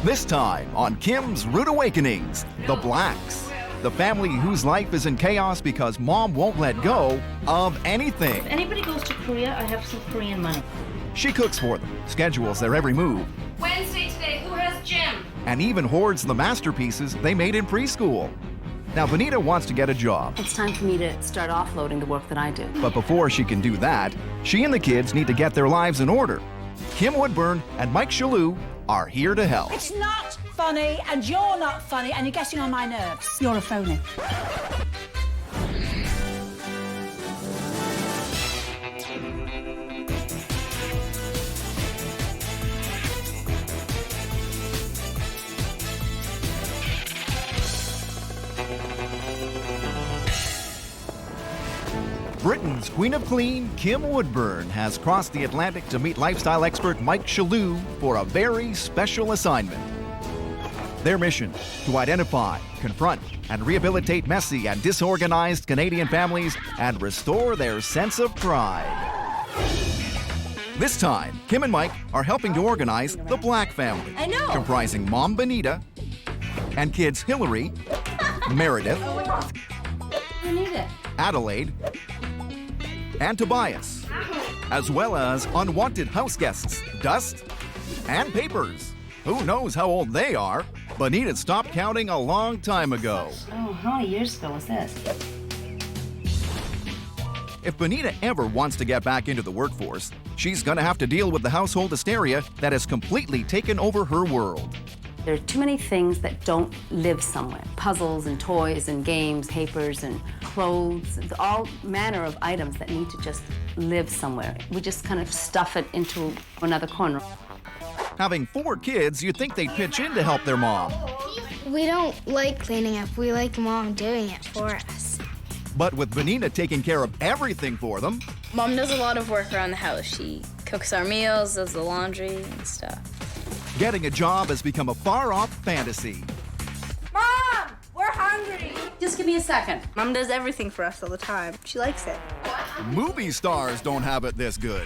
This time on Kim's Rude Awakenings, the Blacks. The family whose life is in chaos because mom won't let go of anything. If anybody goes to Korea, I have some Korean money. She cooks for them, schedules their every move, Wednesday today, who has gym? and even hoards the masterpieces they made in preschool. Now, Benita wants to get a job, It's time for me to start offloading the work that I do. but before she can do that, she and the kids need to get their lives in order. Kim Woodburn and Mike Chalut are here to help. It's not funny, and you're not funny, and you're getting on my nerves. You're a phony. Britain's Queen of Clean, Kim Woodburn, has crossed the Atlantic to meet lifestyle expert Mike Chalut for a very special assignment. Their mission: to identify, confront, and rehabilitate messy and disorganized Canadian families and restore their sense of pride. This time, Kim and Mike are helping to organize the Black family, comprising Mom Benita and kids Hillary, Meredith, Adelaide, and Tobias, as well as unwanted house guests, dust, and papers. Who knows how old they are? Benita stopped counting a long time ago. Oh, how many years ago was this? If Benita ever wants to get back into the workforce, she's gonna have to deal with the household hysteria that has completely taken over her world. There are too many things that don't live somewhere. Puzzles and toys and games, papers and clothes, all manner of items that need to just live somewhere. We just kind of stuff it into another corner. Having 4 kids, you'd think they'd pitch in to help their mom. We don't like cleaning up. We like mom doing it for us. But with Benita taking care of everything for them, Mom does a lot of work around the house. She cooks our meals, does the laundry and stuff. getting a job has become a far-off fantasy. Mom, we're hungry. Just give me a second. Mom does everything for us all the time. She likes it. Movie stars don't have it this good.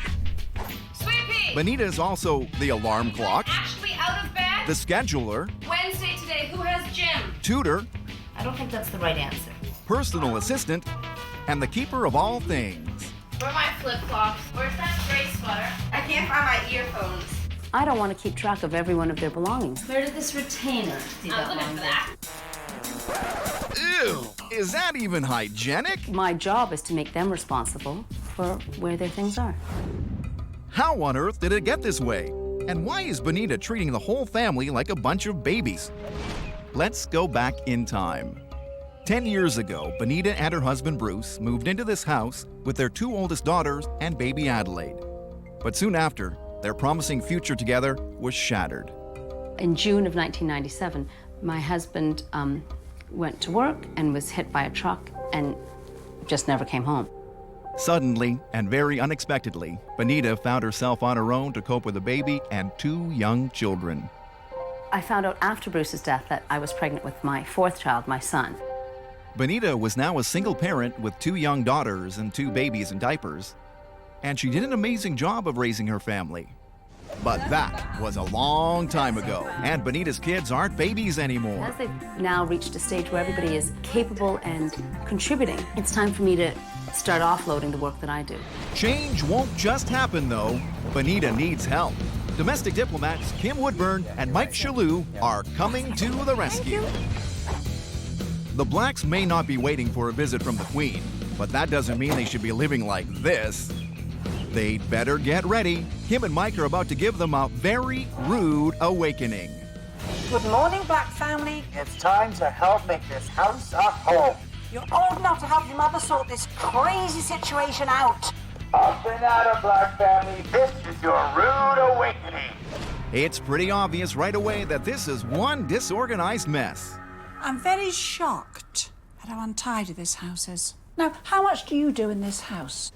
Sweet pea! Benita is also the alarm clock, Actually out of bed? the scheduler, Wednesday today, who has gym? tutor, I don't think that's the right answer. personal assistant, and the keeper of all things. Where are my flip-flops? Where's that gray sweater? I can't find my earphones. I don't want to keep track of every one of their belongings. Where did this retainer do I that was looking long for day? that. Ew, is that even hygienic? My job is to make them responsible for where their things are. How on earth did it get this way? And why is Benita treating the whole family like a bunch of babies? Let's go back in time. 10 years ago, Benita and her husband Bruce moved into this house with their 2 oldest daughters and baby Adelaide. But soon after, their promising future together was shattered. In June of 1997, my husband went to work and was hit by a truck and just never came home. Suddenly, and very unexpectedly, Benita found herself on her own to cope with a baby and 2 young children. I found out after Bruce's death that I was pregnant with my 4th child, my son. Benita was now a single parent with 2 young daughters and 2 babies in diapers. And she did an amazing job of raising her family. But that was a long time ago, and Benita's kids aren't babies anymore. As they've now reached a stage where everybody is capable and contributing, it's time for me to start offloading the work that I do. Change won't just happen, though. Benita needs help. Domestic diplomats Kim Woodburn and Mike Chalut are coming to the rescue. The Blacks may not be waiting for a visit from the Queen, but that doesn't mean they should be living like this. They'd better get ready. Kim and Mike are about to give them a very rude awakening. Good morning, Black family. It's time to help make this house a home. You're old enough to help your mother sort this crazy situation out. Up and out of Black family, this is your rude awakening. It's pretty obvious right away that this is one disorganized mess. I'm very shocked at how untidy this house is. Now, how much do you do in this house?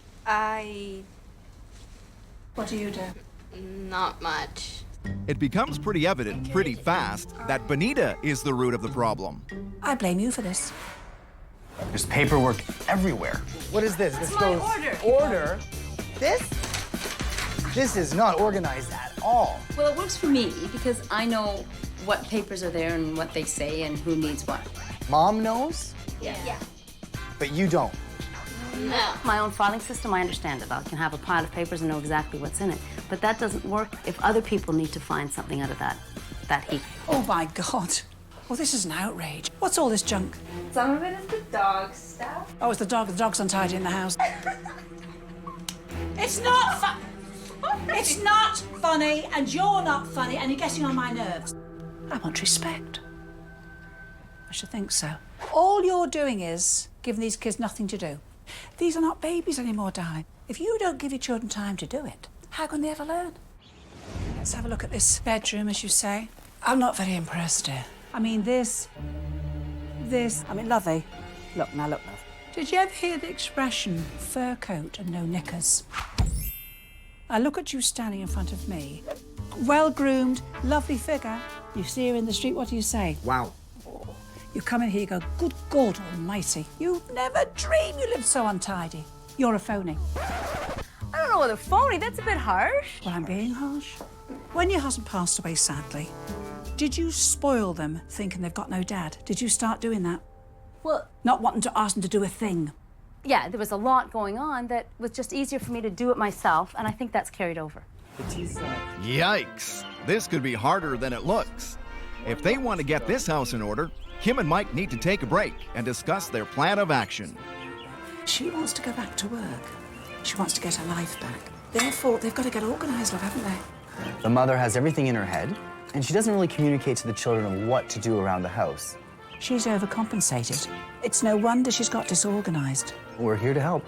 What do you do? Not much. It becomes pretty evident pretty fast that Benita is the root of the problem. I blame you for this. There's paperwork everywhere. What is this? This my goes order. Order? This? This is not organized at all. Well, it works for me because I know what papers are there and what they say and who needs what. Mom knows, Yeah. but you don't. No. My own filing system, I understand it. I can have a pile of papers and know exactly what's in it. But that doesn't work if other people need to find something out of that heap. Oh, my God. Well, this is an outrage. What's all this junk? Some of it is the dog stuff. Oh, it's the dog. The dog's untidy in the house. It's not fun. It's not funny, and you're not funny, and you're getting on my nerves. I want respect. I should think so. All you're doing is giving these kids nothing to do. These are not babies anymore, darling. If you don't give your children time to do it, how can they ever learn? Let's have a look at this bedroom, as you say. I'm not very impressed, dear. I mean, this, I mean, lovely. Look, now look, love. Did you ever hear the expression, fur coat and no knickers? I look at you standing in front of me. Well-groomed, lovely figure. You see her in the street, what do you say? Wow. You come in here, you go, good God almighty. You never dream you lived so untidy. You're a phony. I don't know whether phony, that's a bit harsh. Well, I'm being harsh. When your husband passed away, sadly, did you spoil them thinking they've got no dad? Did you start doing that? Well, Not wanting to ask them to do a thing? yeah, there was a lot going on that was just easier for me to do it myself, and I think that's carried over. Yikes! This could be harder than it looks. If they want to get this house in order, Kim and Mike need to take a break and discuss their plan of action. She wants to go back to work. She wants to get her life back. Therefore, they've got to get organised, love, haven't they? The mother has everything in her head, and she doesn't really communicate to the children of what to do around the house. She's overcompensated. It's no wonder she's got disorganised. We're here to help.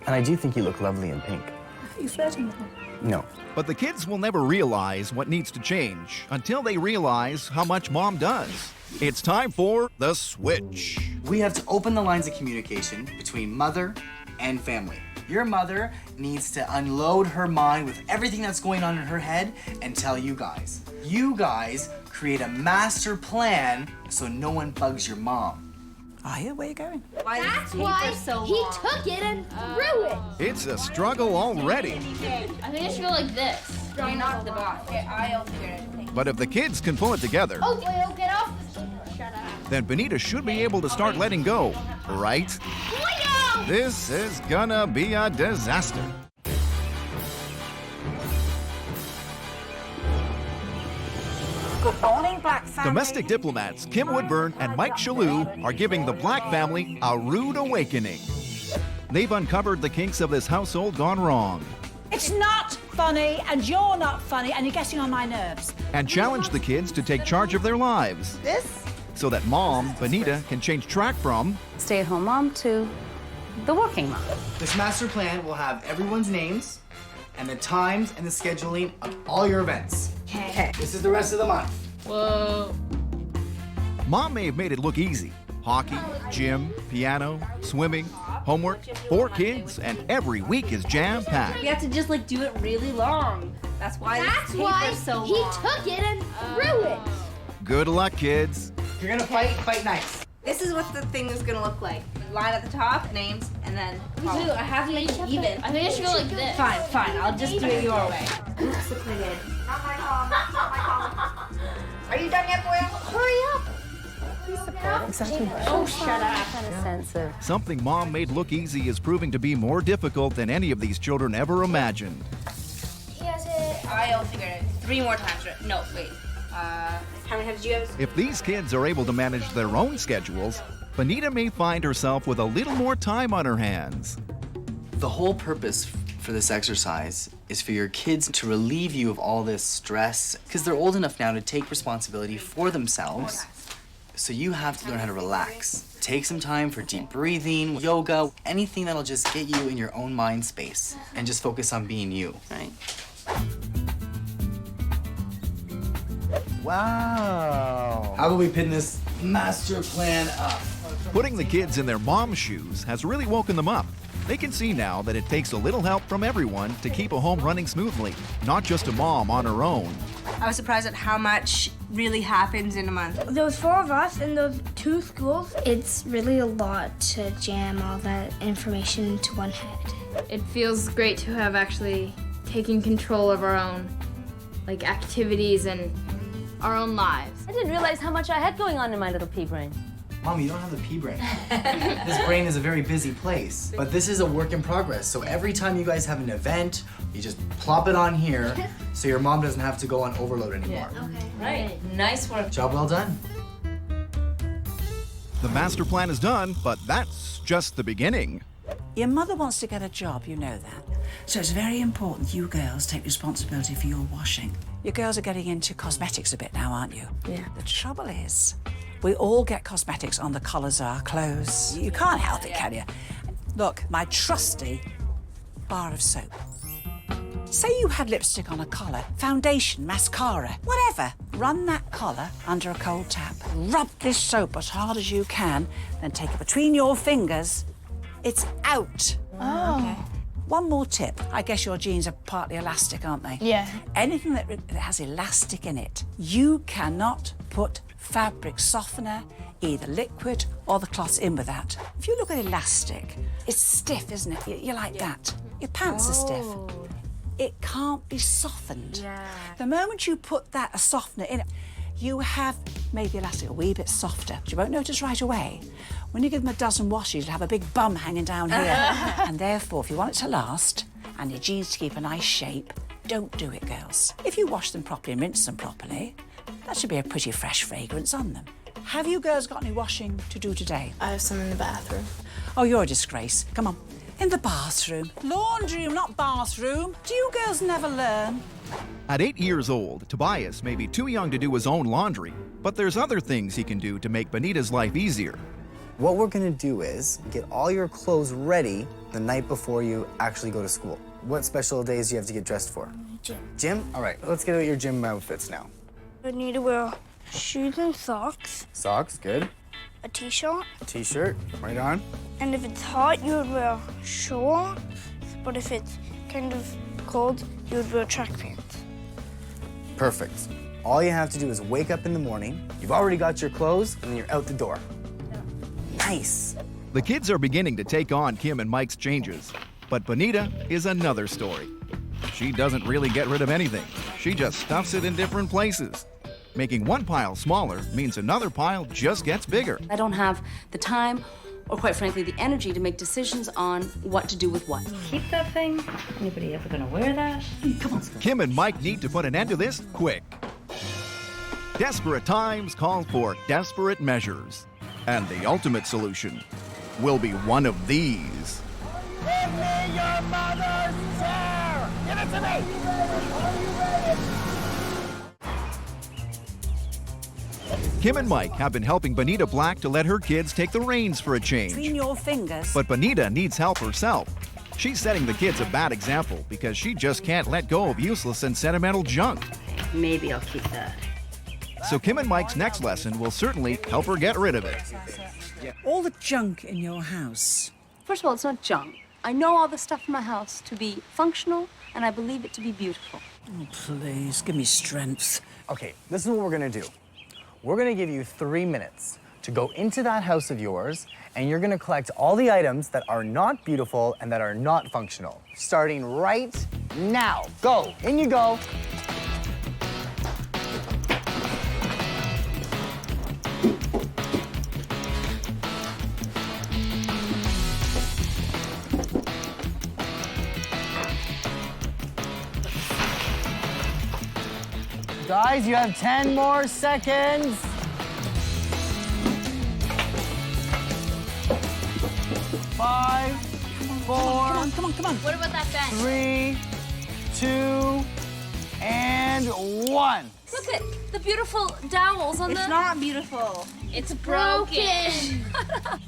And I do think you look lovely in pink. Are you flirting with me? No. But the kids will never realize what needs to change until they realize how much Mom does. It's time for the switch. We have to open the lines of communication between mother and family. Your mother needs to unload her mind with everything that's going on in her head and tell you guys. You guys create a master plan so no one bugs your mom. Are you? Where are you going? That's why he took it and threw it. It's a struggle already. I think it should go like this. You knock the box. Okay, I'll figure it. But if the kids can pull it together, Oh, Leo, get off the Shut up. then Benita should be able to start letting go, right? Leo! This is gonna be a disaster. Good morning, Black family. Domestic diplomats Kim Woodburn and Mike Chalut are giving the Black family a rude awakening. They've uncovered the kinks of this household gone wrong It's not funny, and you're not funny, and you're getting on my nerves. and challenged the kids to take charge of their lives so that Mom, Benita, can change track from Stay-at-home mom to the working mom. This master plan will have everyone's names and the times and the scheduling of all your events. Okay. This is the rest of the month. Whoa. Mom may have made it look easy. Hockey, gym, piano, swimming, homework, 4 kids, and every week is jam-packed. We have to just like do it really long. That's why That's this why paper's so he long. took it and threw it. Good luck, kids. If you're gonna fight nice. This is what the thing is gonna look like. Line at the top, names, and then. I have to make it even. I think it should go like this. Fine, fine. I'll just do it your way. Disciplined. Not my mom. Are you done yet, Boyle? Hurry up. Oh, shut up. Kind of sense of Something Mom made look easy is proving to be more difficult than any of these children ever imagined. He has it. I'll figure it. 3 more times. Right? No, wait. How many times do you have? If these kids are able to manage their own schedules, Benita may find herself with a little more time on her hands. The whole purpose for this exercise is for your kids to relieve you of all this stress because they're old enough now to take responsibility for themselves. So you have to learn how to relax. Take some time for deep breathing, yoga, anything that'll just get you in your own mind space and just focus on being you, right? Wow. How about we pin this master plan up? Putting the kids in their mom's shoes has really woken them up. They can see now that it takes a little help from everyone to keep a home running smoothly, not just a mom on her own. I was surprised at how much really happens in a month. Those 4 of us in those 2 schools. It's really a lot to jam all that information into one head. It feels great to have actually taking control of our own, like, activities and our own lives. I didn't realize how much I had going on in my little pea brain. Mom, you don't have the pea brain. This brain is a very busy place, but this is a work in progress. So every time you guys have an event, you just plop it on here so your mom doesn't have to go on overload anymore. Yeah. Okay. Right. Nice work. Job well done. The master plan is done, but that's just the beginning. Your mother wants to get a job, you know that. So it's very important you girls take responsibility for your washing. You girls are getting into cosmetics a bit now, aren't you? Yeah. The trouble is, we all get cosmetics on the collars of our clothes. You can't help it, can you? Look, my trusty bar of soap. Say you had lipstick on a collar, foundation, mascara, whatever. Run that collar under a cold tap. Rub this soap as hard as you can, then take it between your fingers. It's out. Oh. Okay. One more tip. I guess your jeans are partly elastic, aren't they? Yeah. Anything that has elastic in it, you cannot put fabric softener, either liquid or the cloths in with that. If you look at elastic, it's stiff, isn't it? You're like that. Your pants are stiff. It can't be softened. Yeah. The moment you put a softener in it, you have made the elastic a wee bit softer. You won't notice right away. When you give them a dozen washes, you'll have a big bum hanging down here. And therefore, if you want it to last and your jeans to keep a nice shape, don't do it, girls. If you wash them properly and rinse them properly, that should be a pretty fresh fragrance on them. Have you girls got any washing to do today? I have some in the bathroom. Oh, you're a disgrace. Come on. In the bathroom. Laundry room, not bathroom. Do you girls never learn? At 8 years old, Tobias may be too young to do his own laundry, but there's other things he can do to make Benita's life easier. What we're gonna do is get all your clothes ready the night before you actually go to school. What special days do you have to get dressed for? Gym. Gym? All right, let's get out your gym outfits now. I need to wear shoes and socks, Socks, good. a t-shirt, A t-shirt, right on. and if it's hot, you would wear shorts, but if it's kind of cold, you would wear track pants. Perfect. All you have to do is wake up in the morning, you've already got your clothes, and then you're out the door. Nice. The kids are beginning to take on Kim and Mike's changes, but Benita is another story. She doesn't really get rid of anything. She just stuffs it in different places. Making one pile smaller means another pile just gets bigger. I don't have the time or, quite frankly, the energy to make decisions on what to do with what. Keep that thing? Anybody ever gonna wear that? Come on. Kim and Mike need to put an end to this quick. Desperate times call for desperate measures. And the ultimate solution will be one of these. Give me your mother's chair! Give it to me! Kim and Mike have been helping Benita Black to let her kids take the reins for a change. Between your fingers. But Benita needs help herself. She's setting the kids a bad example because she just can't let go of useless and sentimental junk. Maybe I'll keep that. So Kim and Mike's next lesson will certainly help her get rid of it. All the junk in your house. First of all, it's not junk. I know all the stuff in my house to be functional, and I believe it to be beautiful. Oh, please, give me strength. Okay, this is what we're gonna do. We're gonna give you 3 minutes to go into that house of yours, and you're gonna collect all the items that are not beautiful and that are not functional. Starting right now. Go, in you go. Guys, you have 10 more seconds. 5, 4, Come on. What about that bench? 3, 2, and 1. Look at the beautiful dowels on It's not beautiful. It's broken.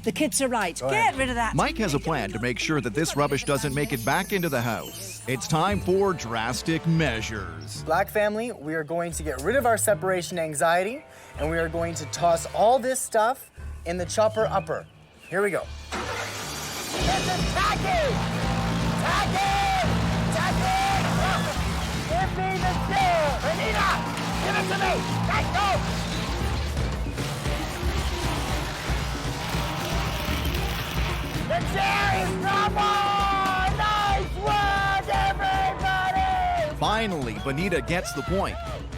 The kids are right. Get rid of that. Mike has a plan to make sure that this rubbish doesn't make it back into the house. It's time for drastic measures. Black family, we are going to get rid of our separation anxiety, and we are going to toss all this stuff in the chopper upper. Here we go. This is tacky! Tacky! Tacky! Give me the chair! Benita! Give it to me! Let's go! The chair is gone! Nice work, everybody! Benita gets the point.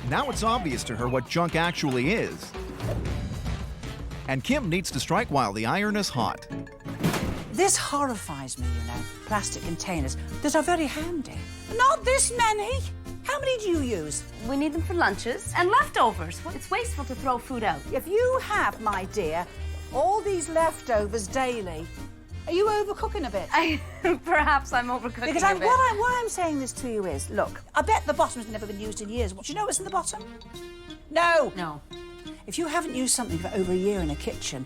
Now it's obvious to her what junk actually is. And Kim needs to strike while the iron is hot. This horrifies me, you know. Plastic containers that are very handy. Not this many. How many do you use? We need them for lunches and leftovers. It's wasteful to throw food out. If you have, my dear, all these leftovers daily, are you overcooking a bit? Perhaps I'm overcooking Because a bit. why I'm saying this to you is, look, I bet the bottom's never been used in years. Do you know what's in the bottom? No. No. If you haven't used something for over a year in a kitchen,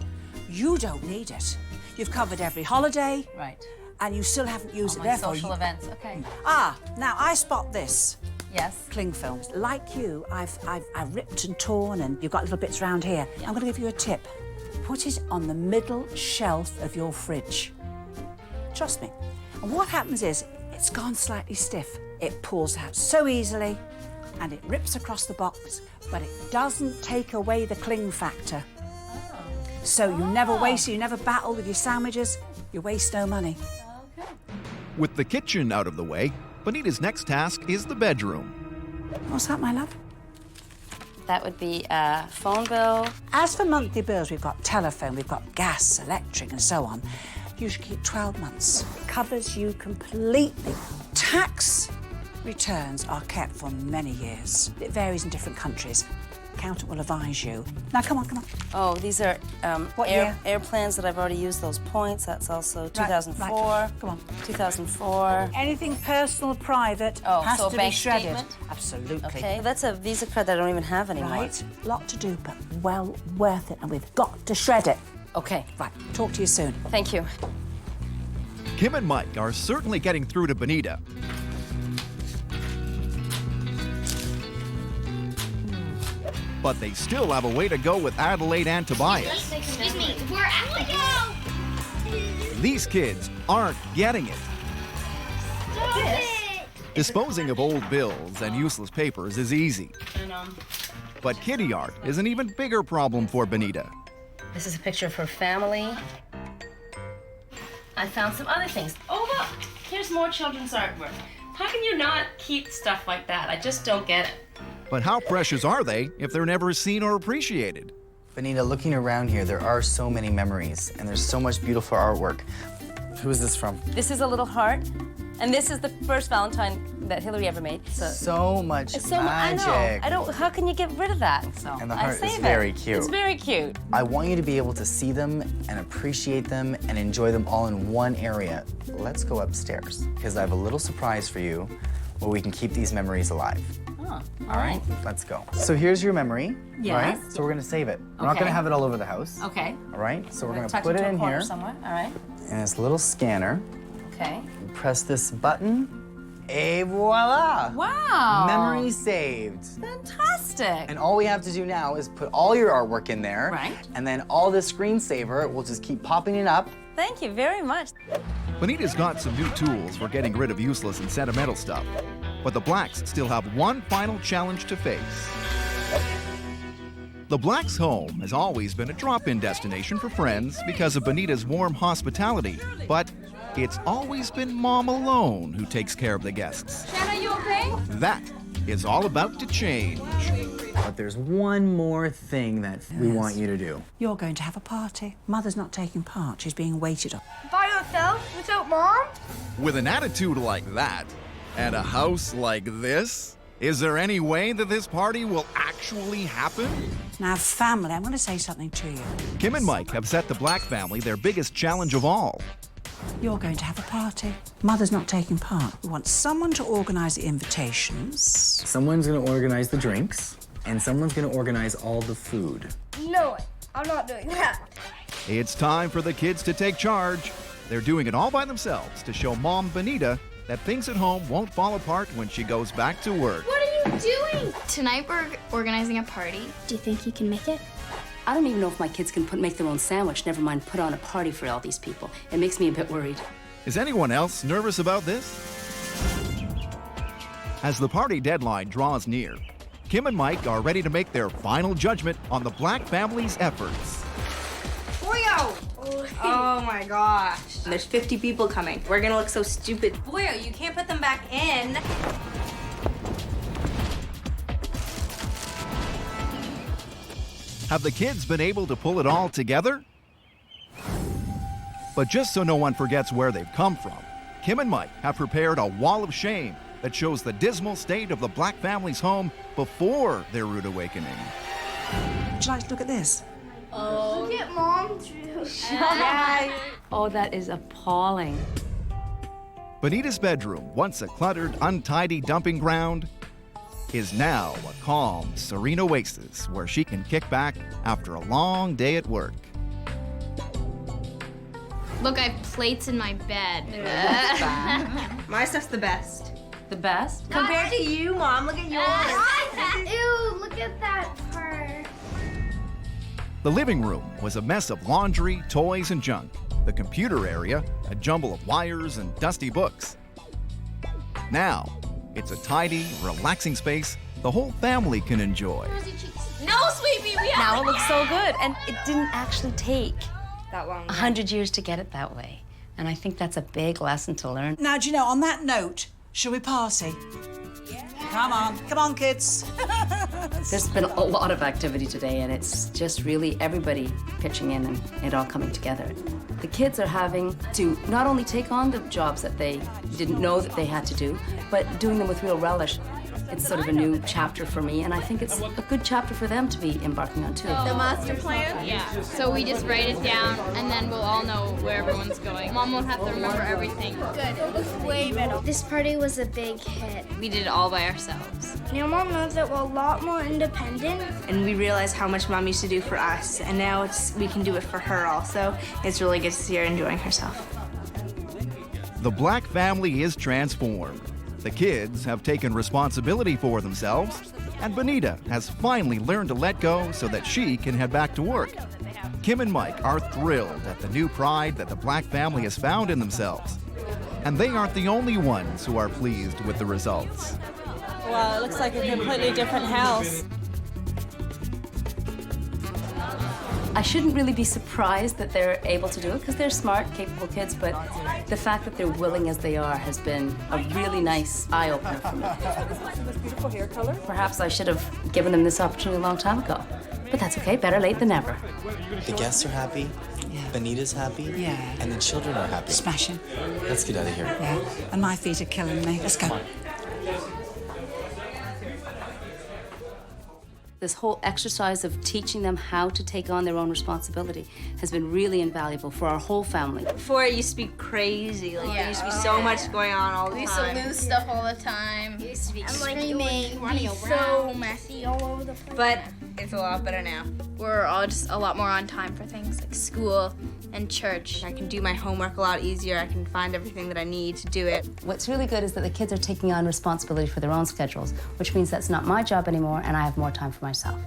you don't need it. You've covered every holiday. Right. And you still haven't used All it, my therefore. social events, okay. Ah, now I spot this. Yes. Cling film. Like you, I've ripped and torn, and you've got little bits around here. Yeah. I'm going to give you a tip. Put it on the middle shelf of your fridge. Trust me. And what happens is, it's gone slightly stiff. It pulls out so easily, and it rips across the box, but it doesn't take away the cling factor. Oh. So you never waste, you never battle with your sandwiches, you waste no money. Okay. With the kitchen out of the way, Benita's next task is the bedroom. What's that, my love? That would be a phone bill. As for monthly bills, we've got telephone, we've got gas, electric, and so on. You should keep 12 months. It covers you completely. Tax returns are kept for many years. It varies in different countries. Accountant will advise you. Now, come on, come on. Oh, these are What year? airplanes that I've already used those points. That's also 2004. right. Come on. 2004. Anything personal, private, Oh, has so a to bank be shredded. statement? Absolutely. Okay, that's a Visa card that I don't even have anymore. Right, lot to do, but well worth it, and we've got to shred it. Okay, Right, talk to you soon. thank you. Kim and Mike are certainly getting through to Benita. But they still have a way to go with Adelaide and Tobias. Excuse me, we're at the go. These kids aren't getting it. Disposing of old bills and useless papers is easy. But kitty art is an even bigger problem for Benita. This is a picture of her family. I found some other things. Oh, look, here's more children's artwork. How can you not keep stuff like that? I just don't get it. But how precious are they if they're never seen or appreciated? Benita, looking around here, there are so many memories, and there's so much beautiful artwork. Who is this from? This is a little heart, and this is the first Valentine that Hillary ever made. So much It's so magic. I know. How can you get rid of that? So And the I heart is save it. very cute. It's very cute. I want you to be able to see them and appreciate them and enjoy them all in one area. Let's go upstairs, because I have a little surprise for you where we can keep these memories alive. Oh, All right, let's go. So here's your memory. Yes. All right, so we're gonna save it. We're not Okay. gonna have it all over the house. Okay. All right, so we're gonna Tuck put it into a in corner here somewhere. All right. in this little scanner. Okay. Press this button, et voila! Wow. Memory saved. Fantastic. And all we have to do now is put all your artwork in there. Right. And then all this screensaver will just keep popping it up. Thank you very much. Benita's got some new tools for getting rid of useless and sentimental stuff. But the Blacks still have one final challenge to face. The Blacks' home has always been a drop-in destination for friends because of Benita's warm hospitality. But it's always been Mom alone who takes care of the guests. Shanna, you okay? That is all about to change. But there's one more thing that we want you to do. You're going to have a party. Mother's not taking part. She's being waited on. By yourself, without Mom? With an attitude like that, and a house like this, is there any way that this party will actually happen? Now, family, I'm going to say something to you. Kim and Mike have set the Black family their biggest challenge of all. You're going to have a party. Mother's not taking part. We want someone to organise the invitations. Someone's gonna organize the drinks, and someone's gonna organize all the food. No way. I'm not doing that. It's time for the kids to take charge. They're doing it all by themselves to show Mom Benita that things at home won't fall apart when she goes back to work. What are you doing? Tonight we're organizing a party. Do you think you can make it? I don't even know if my kids can make their own sandwich, never mind put on a party for all these people. It makes me a bit worried. Is anyone else nervous about this? As the party deadline draws near, Kim and Mike are ready to make their final judgment on the Black family's efforts. Boyo! Oh my gosh. There's 50 people coming. We're gonna look so stupid. Boyo, you can't put them back in. Have the kids been able to pull it all together? But just so no one forgets where they've come from, Kim and Mike have prepared a wall of shame that shows the dismal state of the Black family's home before their rude awakening. Would you like to look at this? Look at Mom too. Oh, that is appalling. Benita's bedroom, once a cluttered, untidy dumping ground, is now a calm, serene oasis where she can kick back after a long day at work. Look, I have plates in my bed. My stuff's the best. The best? Compared to you, Mom, look at yours. Ew, look at that part. The living room was a mess of laundry, toys, and junk. The computer area, a jumble of wires and dusty books. Now, it's a tidy, relaxing space the whole family can enjoy. No, sweetie, we have Now it looks so good, and it didn't actually take That long. 100 years to get it that way. And I think that's a big lesson to learn. Now, do you know, on that note, shall we party? Come on, kids. There's been a lot of activity today, and it's just really everybody pitching in and it all coming together. The kids are having to not only take on the jobs that they didn't know that they had to do, but doing them with real relish. It's sort of a new chapter for me, and I think it's a good chapter for them to be embarking on, too. The master plan? Yeah. So we just write it down, and then we'll all know where everyone's going. Mom won't have to remember everything. Good, it looks way better. This party was a big hit. We did it all by ourselves. Now Mom knows that we're a lot more independent. And we realized how much Mom used to do for us, and now we can do it for her also. It's really good to see her enjoying herself. The Black family is transformed. The kids have taken responsibility for themselves, and Benita has finally learned to let go so that she can head back to work. Kim and Mike are thrilled at the new pride that the Black family has found in themselves. And they aren't the only ones who are pleased with the results. Well, it looks like a completely different house. I shouldn't really be surprised that they're able to do it because they're smart, capable kids, but the fact that they're willing as they are has been a really nice eye-opener for me. This beautiful hair color. Perhaps I should have given them this opportunity a long time ago, but that's okay, better late than never. The guests are happy, Yeah. Benita's happy, Yeah. and the children are happy. Smashing. Let's get out of here. Yeah. And my feet are killing me. Let's go. This whole exercise of teaching them how to take on their own responsibility has been really invaluable for our whole family. Before it used to be crazy. Like there used to be so much going on all the time. We used to lose stuff all the time. We used to be Screaming, running be around. so messy all over the place. But it's a lot better now. We're all just a lot more on time for things like school and church. I can do my homework a lot easier. I can find everything that I need to do it. What's really good is that the kids are taking on responsibility for their own schedules, which means that's not my job anymore and I have more time for myself.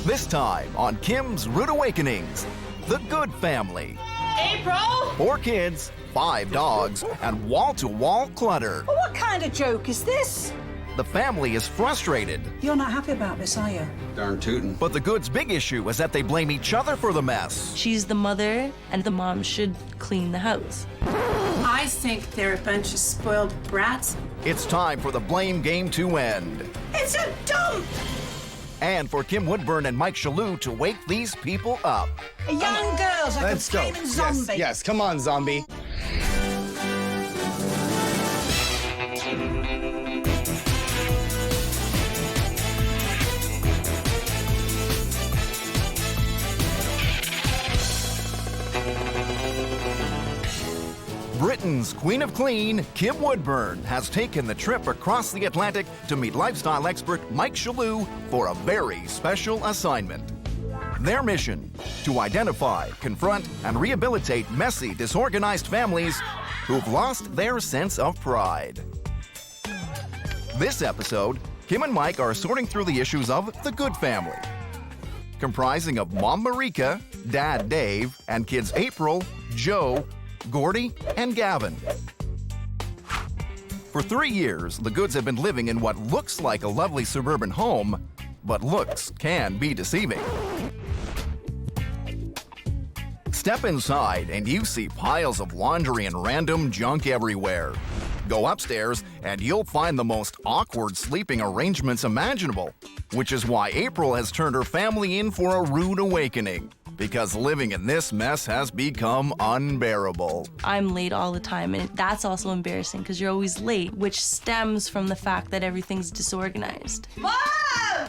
This time on Kim's Rude Awakenings, the Goode family. April! 4 kids, 5 dogs, and wall-to-wall clutter. Well, what kind of joke is this? The family is frustrated, You're not happy about this, are you? Darn tootin'. but the Goode's big issue is that they blame each other for the mess. She's the mother, and the mom should clean the house. I think they're a bunch of spoiled brats. It's time for the blame game to end. It's a dump! And for Kim Woodburn and Mike Chalut to wake these people up. A young girl's like a flaming zombie. Yes, come on, zombie. Britain's Queen of Clean, Kim Woodburn, has taken the trip across the Atlantic to meet lifestyle expert Mike Chalut for a very special assignment. Their mission: to identify, confront, and rehabilitate messy, disorganized families who've lost their sense of pride. This episode, Kim and Mike are sorting through the issues of the Goode family, comprising of Mom Marika, Dad Dave, and kids April, Joe, Gordy, and Gavin. For 3 years, the Goodes have been living in what looks like a lovely suburban home, but looks can be deceiving. Step inside and you see piles of laundry and random junk everywhere. Go upstairs and you'll find the most awkward sleeping arrangements imaginable, which is why April has turned her family in for a rude awakening, because living in this mess has become unbearable. I'm late all the time, and that's also embarrassing because you're always late, which stems from the fact that everything's disorganized. Mom!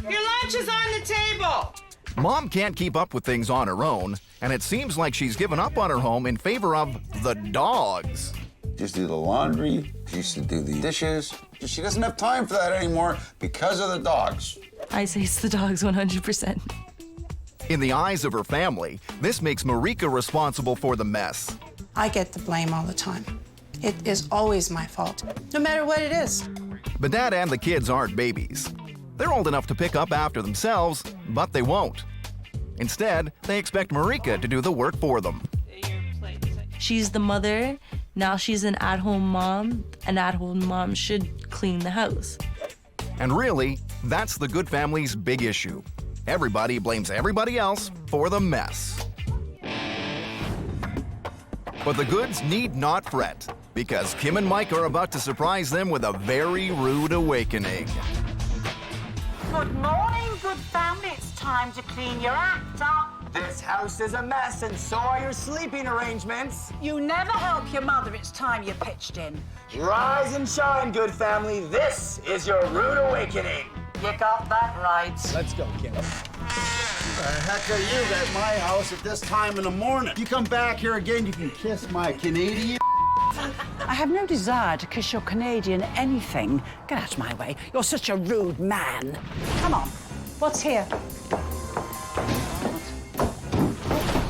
Your lunch is on the table! Mom can't keep up with things on her own, and it seems like she's given up on her home in favor of the dogs. She used to do the laundry, she used to do the dishes. She doesn't have time for that anymore because of the dogs. I say it's the dogs 100%. In the eyes of her family, this makes Marika responsible for the mess. I get the blame all the time. It is always my fault, no matter what it is. But Dad and the kids aren't babies. They're old enough to pick up after themselves, but they won't. Instead, they expect Marika to do the work for them. She's the mother, now she's an at-home mom. An at-home mom should clean the house. And really, that's the Goode family's big issue. Everybody blames everybody else for the mess. But the Goodes need not fret, because Kim and Mike are about to surprise them with a very rude awakening. Good morning, Goode family. It's time to clean your act up. This house is a mess, and so are your sleeping arrangements. You never help your mother. It's time you pitched in. Rise and shine, Goode family. This is your rude awakening. You got that right. Let's go, Kim. Who the heck are you at my house at this time in the morning? You come back here again, you can kiss my Canadian. I have no desire to kiss your Canadian anything. Get out of my way. You're such a rude man. Come on. What's here?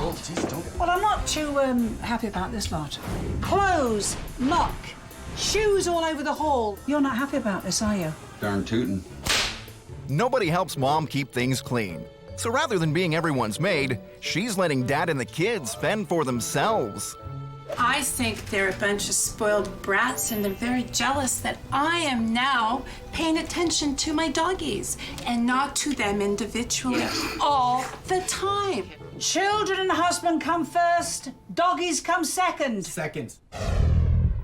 Oh, geez, don't. Well, I'm not too happy about this lot. Clothes, muck, shoes all over the hall. You're not happy about this, are you? Darn tootin'. Nobody helps Mom keep things clean. So rather than being everyone's maid, she's letting Dad and the kids fend for themselves. I think they're a bunch of spoiled brats, and they're very jealous that I am now paying attention to my doggies and not to them individually all the time. Children and husband come first, doggies come second. Seconds.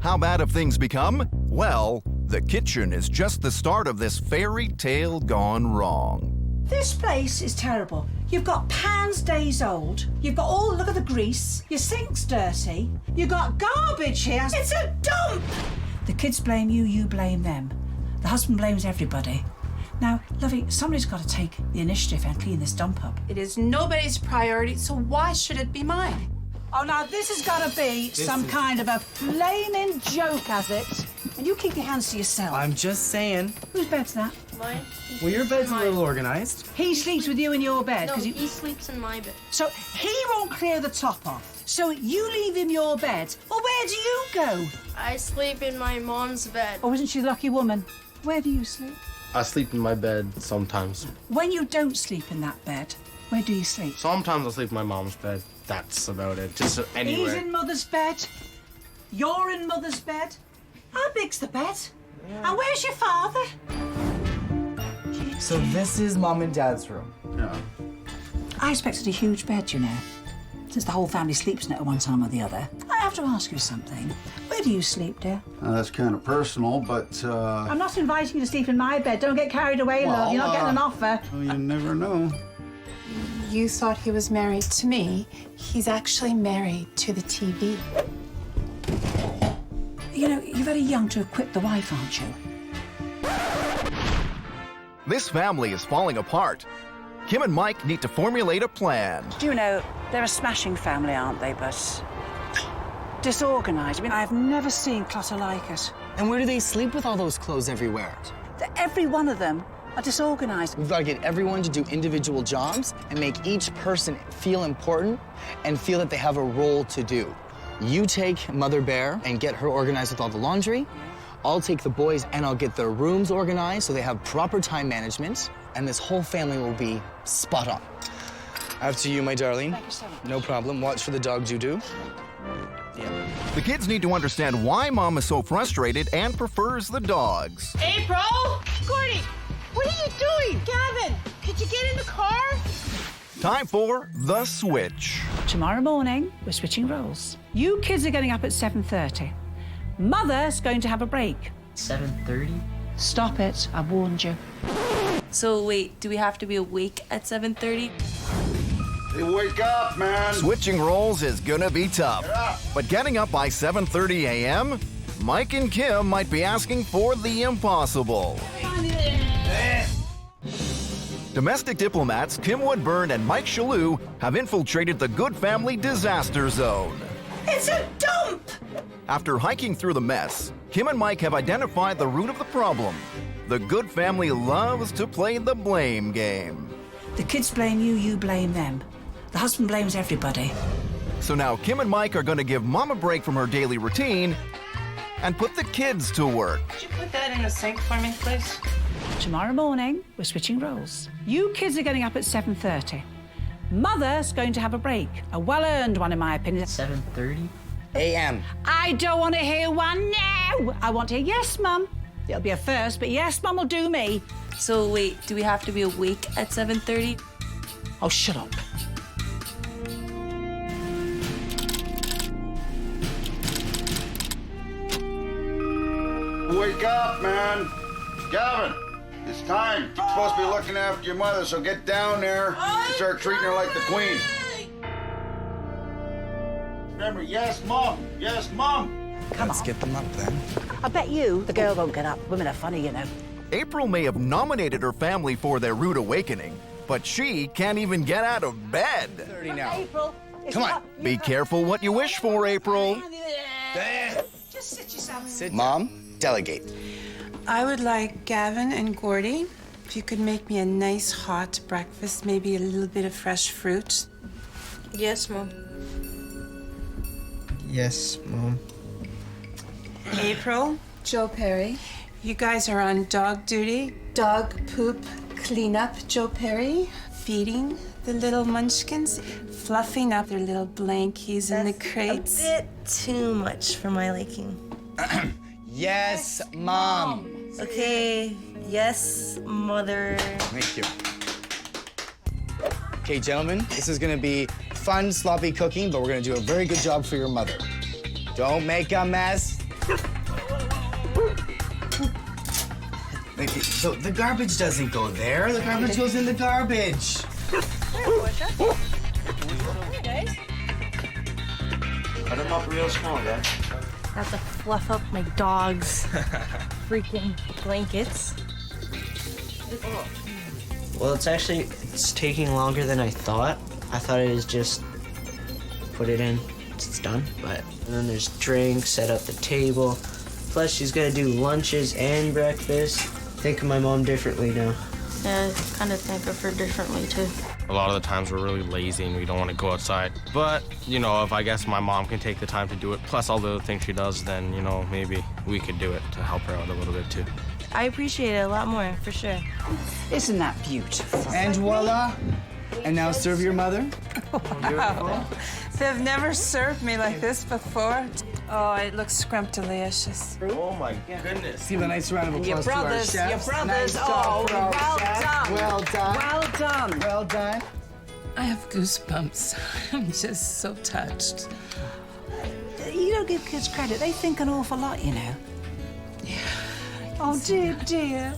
How bad have things become? Well, the kitchen is just the start of this fairy tale gone wrong. This place is terrible. You've got pans days old. You've got look at the grease. Your sink's dirty. You've got garbage here. It's a dump! The kids blame you, you blame them. The husband blames everybody. Now, lovey, somebody's got to take the initiative and clean this dump up. It is nobody's priority, so why should it be mine? Oh, now this has got to be some kind of a flaming joke, has it? And you keep your hands to yourself. I'm just saying. Whose bed's that? Mine. Well, your bed's a little organized. He sleeps with you in your bed. No, 'cause he sleeps in my bed. So he won't clear the top off. So you leave him your bed. Well, where do you go? I sleep in my mom's bed. Oh, isn't she a lucky woman? Where do you sleep? I sleep in my bed sometimes. When you don't sleep in that bed, where do you sleep? Sometimes I sleep in my mom's bed. That's about it. Just anywhere. He's in mother's bed. You're in mother's bed. How big's the bed? And where's your father? So this is Mom and Dad's room. Yeah. I expected a huge bed, you know. Since the whole family sleeps in it at one time or the other. I have to ask you something. Where do you sleep, dear? That's kind of personal, but, I'm not inviting you to sleep in my bed. Don't get carried away, love. You're not getting an offer. Well, you never know. You thought he was married to me. He's actually married to the TV. You know, you're very young to have quit the wife, aren't you? This family is falling apart. Kim and Mike need to formulate a plan. Do you know, they're a smashing family, aren't they? But disorganized. I mean, I've never seen clutter like it. And where do they sleep with all those clothes everywhere? Every one of them are disorganized. We've got to get everyone to do individual jobs and make each person feel important and feel that they have a role to do. You take Mother Bear and get her organized with all the laundry. I'll take the boys and I'll get their rooms organized so they have proper time management, and this whole family will be spot on. After you, my darling. Thank you so much. No problem. Watch for the dogs, you do. Yeah. The kids need to understand why Mom is so frustrated and prefers the dogs. April! Gordy, what are you doing? Gavin, could you get in the car? Time for the switch. Tomorrow morning, we're switching roles. You kids are getting up at 7:30. Mother's going to have a break. 7:30? Stop it, I warned you. So wait, do we have to be awake at 7:30? Hey, wake up, man. Switching roles is gonna be tough. But getting up by 7:30 a.m.? Mike and Kim might be asking for the impossible. Domestic diplomats Kim Woodburn and Mike Chalut have infiltrated the Goode family disaster zone. It's a dump! After hiking through the mess, Kim and Mike have identified the root of the problem. The Goode family loves to play the blame game. The kids blame you, you blame them. The husband blames everybody. So now Kim and Mike are going to give Mom a break from her daily routine and put the kids to work. Could you put that in the sink for me, please? Tomorrow morning, we're switching roles. You kids are getting up at 7:30. Mother's going to have a break. A well-earned one, in my opinion. 7:30? A.M. I don't want to hear one now. I want to hear yes, Mum. It'll be a first, but yes, Mum will do me. So wait, do we have to be awake at 7:30? Oh, shut up. Wake up, man. Gavin, it's time. You're supposed to be looking after your mother, so get down there and start treating her like the queen. Remember, yes, Mom. Yes, Mom. Let's get them up then. I bet you the girl won't get up. Women are funny, you know. April may have nominated her family for their rude awakening, but she can't even get out of bed. 30 now. April, Come on. Be careful what you wish for, April. just sit yourself. Mom, delegate. I would like Gavin and Gordy, if you could make me a nice hot breakfast, maybe a little bit of fresh fruit. Yes, Mom. Yes, Mom. April, Joe Perry, you guys are on dog duty. Dog poop cleanup, Joe Perry. Feeding the little munchkins, fluffing up their little blankies in the crates. A bit too much for my liking. Yes, Mom. Okay, yes, Mother. Thank you. Okay, gentlemen, this is gonna be fun, sloppy cooking, but we're gonna do a very good job for your mother. Don't make a mess. Okay, so the garbage doesn't go there. The garbage goes in the garbage. Cut them up real small, guys. Got to fluff up my dog's freaking blankets. Well, it's taking longer than I thought. I thought it was just put it in, it's done. But and then there's drinks, set up the table. Plus, she's gonna do lunches and breakfast. Think of my mom differently now. Yeah, I kind of think of her differently, too. A lot of the times we're really lazy and we don't want to go outside. But, you know, if I guess my mom can take the time to do it, plus all the other things she does, then, you know, maybe we could do it to help her out a little bit too. I appreciate it a lot more, for sure. Isn't that beautiful? And voila. And now serve your mother. Wow. They've never served me like this before. Oh, it looks scrumptious. Oh my goodness. Give a nice round of applause Your brothers, to our chefs. your brothers. Nice job, Oh, well chefs. done. Well done. Well done. Well done. I have goosebumps. I'm just so touched. You don't give kids credit. They think an awful lot, you know. Yeah. Oh, dear, dear.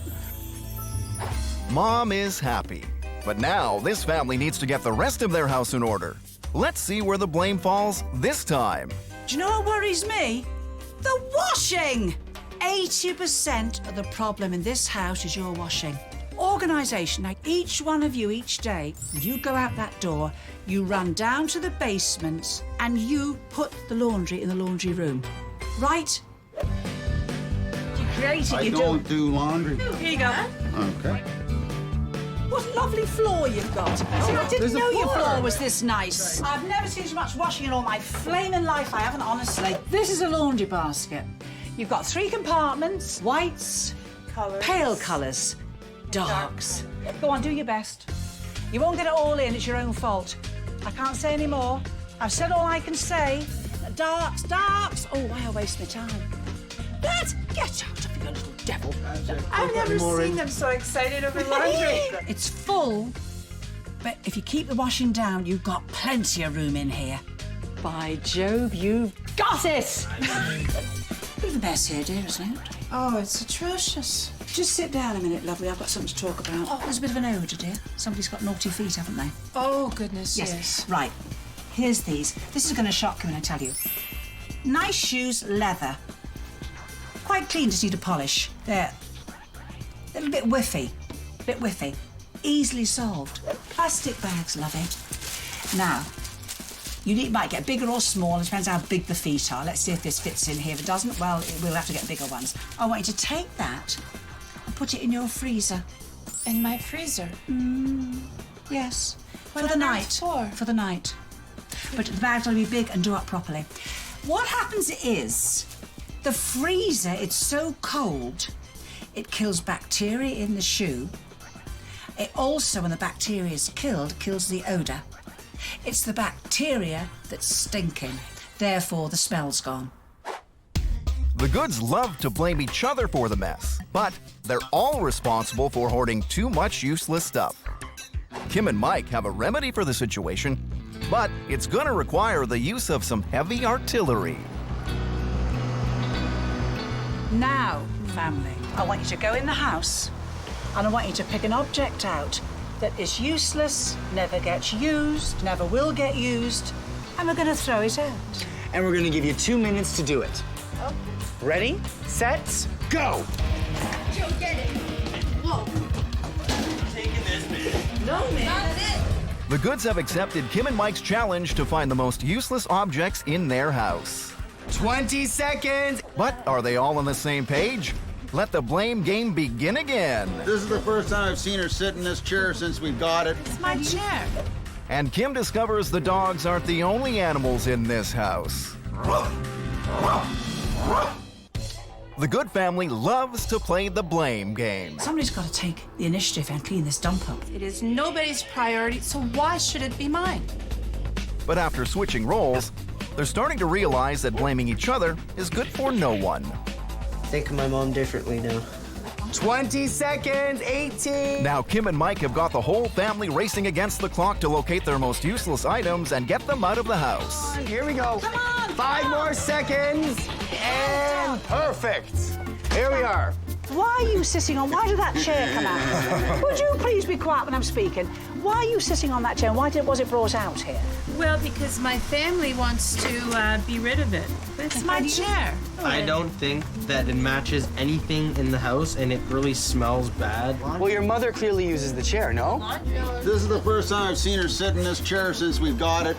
Mom is happy. But now this family needs to get the rest of their house in order. Let's see where the blame falls this time. Do you know what worries me? The washing! 80% of the problem in this house is your washing. Organisation, like each one of you each day, when you go out that door, you run down to the basement and you put the laundry in the laundry room. Right? You create it, I you don't do laundry. Here you go. Okay. What a lovely floor you've got. See, I didn't there's a know your floor. floor was this nice. I've never seen so much washing in all my flaming life, I haven't, honestly. This is a laundry basket. You've got 3 compartments, whites, pale colours, darks. Go on, do your best. You won't get it all in, it's your own fault. I can't say any more. I've said all I can say. Darks, darks. Oh, why I waste my time? Let's get out of here, little devil. I've never seen them so excited over laundry. It's full, but if you keep the washing down, you've got plenty of room in here. By Jove, you've got it! Bit of a mess here, dear, isn't it? Oh, it's atrocious. Just sit down a minute, lovely. I've got something to talk about. Oh, there's a bit of an odour, dear. Somebody's got naughty feet, haven't they? Oh, goodness, yes. Right. Here's these. This is going to shock you when I tell you. Nice shoes, leather. Quite clean, just need a polish. They're a little bit whiffy. Bit whiffy. Easily solved. Plastic bags, lovey. Now, might get bigger or small, it depends how big the feet are. Let's see if this fits in here. If it doesn't, well, we'll have to get bigger ones. I want you to take that and put it in your freezer. In my freezer? Yes. What for the on night. earth for? For the night. But the bag's got to be big and do up properly. What happens is, the freezer, it's so cold, it kills bacteria in the shoe. It also, when the bacteria is killed, kills the odour. It's the bacteria that's stinking. Therefore, the smell's gone. The Goodes love to blame each other for the mess, but they're all responsible for hoarding too much useless stuff. Kim and Mike have a remedy for the situation, but it's going to require the use of some heavy artillery. Now, family, I want you to go in the house and I want you to pick an object out that is useless, never gets used, never will get used, and we're going to throw it out. And we're going to give you 2 minutes to do it. Okay. Ready, set, go! Joe, get it. Whoa. No, man. Not it. The Goodes have accepted Kim and Mike's challenge to find the most useless objects in their house. 20 seconds! But are they all on the same page? Let the blame game begin again. This is the first time I've seen her sit in this chair since we got it. It's my chair. And Kim discovers the dogs aren't the only animals in this house. The Goode family loves to play the blame game. Somebody's got to take the initiative and clean this dump up. It is nobody's priority, so why should it be mine? But after switching roles, they're starting to realize that blaming each other is good for no one. Think of my mom differently now. 20 seconds, 18. Now Kim and Mike have got the whole family racing against the clock to locate their most useless items and get them out of the house. Here we go. Come on! 5 more seconds, and perfect. Here we are. Why are you sitting on... Why did that chair come out? Would you please be quiet when I'm speaking? Why are you sitting on that chair and was it brought out here? Well, because my family wants to be rid of it. It's my chair. I don't think that it matches anything in the house, and it really smells bad. Well, your mother clearly uses the chair, no? This is the first time I've seen her sit in this chair since we've got it.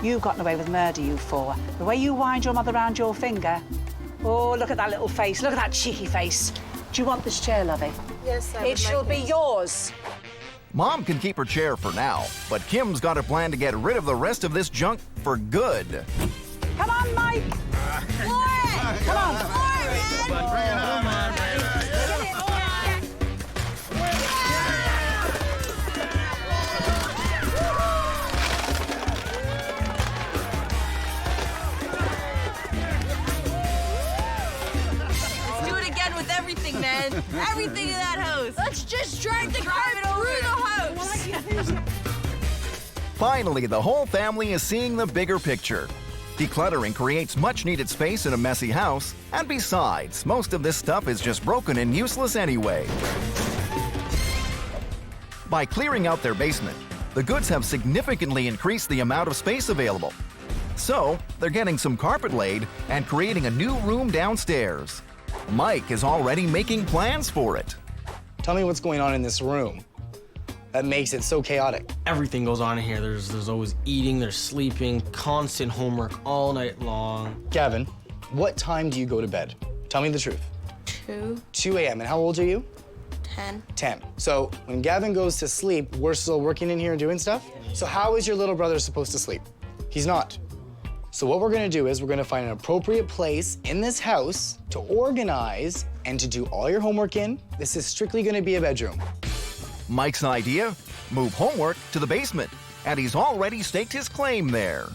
You've gotten away with murder, you four. The way you wind your mother round your finger. Oh, look at that little face. Look at that cheeky face. Do you want this chair, lovey? Yes, I would. It shall be yours. Mom can keep her chair for now, but Kim's got a plan to get rid of the rest of this junk for good. Come on, Mike. Lauren! Come on. Bring it on, man. Everything, man. Everything in that house. Let's just drive the carpet through the house. Finally, the whole family is seeing the bigger picture. Decluttering creates much-needed space in a messy house, and besides, most of this stuff is just broken and useless anyway. By clearing out their basement, the Goodes have significantly increased the amount of space available. So, they're getting some carpet laid and creating a new room downstairs. Mike is already making plans for it. Tell me what's going on in this room that makes it so chaotic. Everything goes on in here. There's always eating, there's sleeping, constant homework all night long. Gavin, what time do you go to bed? Tell me the truth. 2 a.m. And how old are you? 10. 10. So when Gavin goes to sleep, we're still working in here and doing stuff? So how is your little brother supposed to sleep? He's not. So what we're gonna do is we're gonna find an appropriate place in this house to organize and to do all your homework in. This is strictly gonna be a bedroom. Mike's idea? Move homework to the basement, and he's already staked his claim there.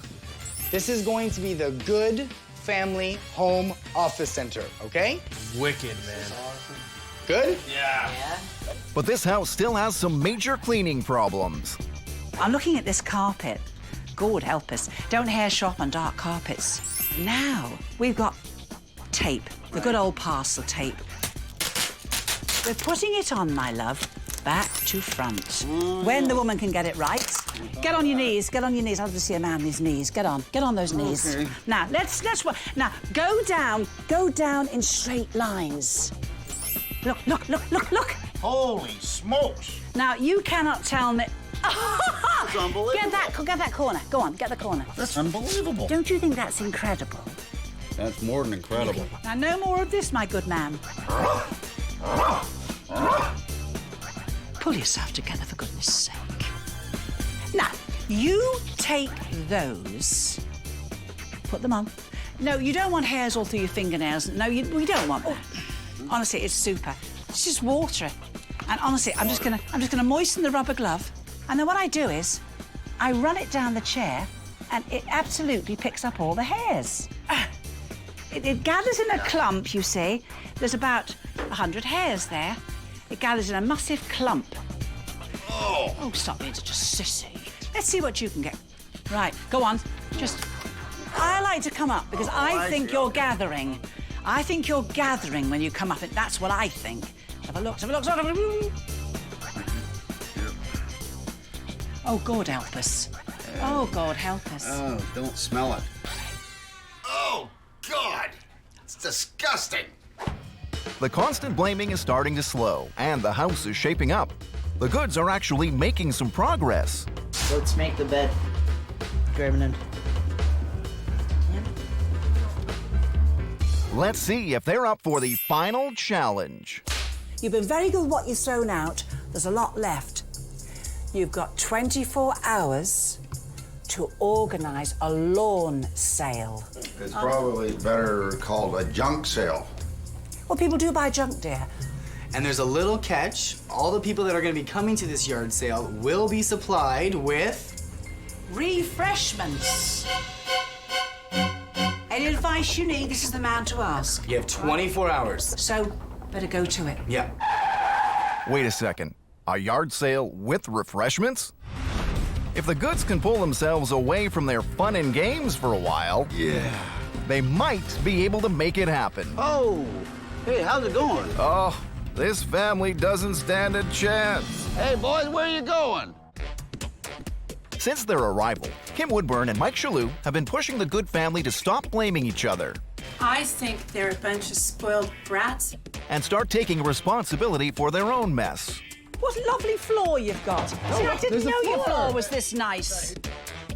This is going to be the Goode Family Home Office Center, okay? Wicked, man. Good? Yeah. But this house still has some major cleaning problems. I'm looking at this carpet. God help us. Don't hair shop on dark carpets. Now, we've got tape, the good old parcel tape. We're putting it on, my love, back to front. When the woman can get it right. Get on your knees, get on your knees. I'd love to see a man on his knees. Get on those knees. Okay. Now, let's now, go down in straight lines. Look. Holy smokes! Now, you cannot tell me... That's unbelievable. Get that corner. Go on, get the corner. That's unbelievable. Don't you think that's incredible? That's more than incredible. Now, no more of this, my good man. Pull yourself together, for goodness sake. Now, you take those, put them on. No, you don't want hairs all through your fingernails. No, we don't want that. Honestly, it's super. It's just water it. And honestly, I'm just gonna moisten the rubber glove. And then what I do is, I run it down the chair, and it absolutely picks up all the hairs. It gathers in a clump, you see. There's about 100 hairs there. It gathers in a massive clump. Oh, stop being such a sissy. Let's see what you can get. Right, go on. I like to come up because I think you're gathering. I think you're gathering when you come up, and that's what I think. Have a look. Oh, God help us. Oh, God help us. Oh, don't smell it. Oh, God! It's disgusting. The constant blaming is starting to slow, and the house is shaping up. The Goodes are actually making some progress. Let's make the bed. Grab it in. Let's see if they're up for the final challenge. You've been very good with what you've thrown out. There's a lot left. You've got 24 hours to organise a lawn sale. It's probably better called a junk sale. Well, people do buy junk, dear. And there's a little catch. All the people that are going to be coming to this yard sale will be supplied with... refreshments. Any advice you need, this is the man to ask. You have 24 hours. So, better go to it. Yeah. Wait a second. A yard sale with refreshments? If the Goodes can pull themselves away from their fun and games for a while, they might be able to make it happen. Oh, hey, how's it going? Oh, this family doesn't stand a chance. Hey, boys, where are you going? Since their arrival, Kim Woodburn and Mike Chalut have been pushing the Goode family to stop blaming each other I think they're a bunch of spoiled brats. and start taking responsibility for their own mess. What a lovely floor you've got. See, I didn't know your floor was this nice.